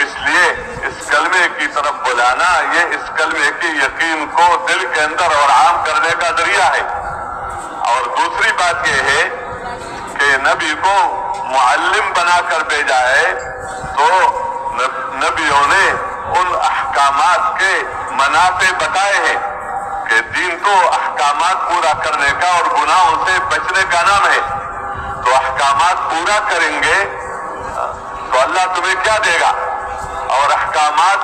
इसलिए इस कलमे की तरफ बुलाना, ये इस कलमे के यकीन को दिल के अंदर और आम करने का जरिया है। और दूसरी बात यह है कि नबी को मुअल्लिम बनाकर भेजा है, तो नबियों ने उन अहकामात के मनाफे बताए हैं कि दीन तो अहकामात पूरा करने का और गुनाहों से बचने का नाम है। तो अहकामात पूरा करेंगे तो अल्लाह तुम्हें क्या देगा, और अहकामात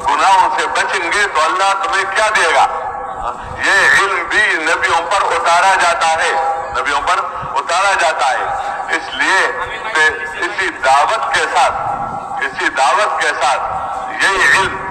गुनाहों से बचेंगे तो अल्लाह तुम्हें क्या देगा। ये इल्म भी नबियों पर उतारा जाता है, नबियों पर उतारा जाता है। इसलिए इसी दावत के साथ यही इल्म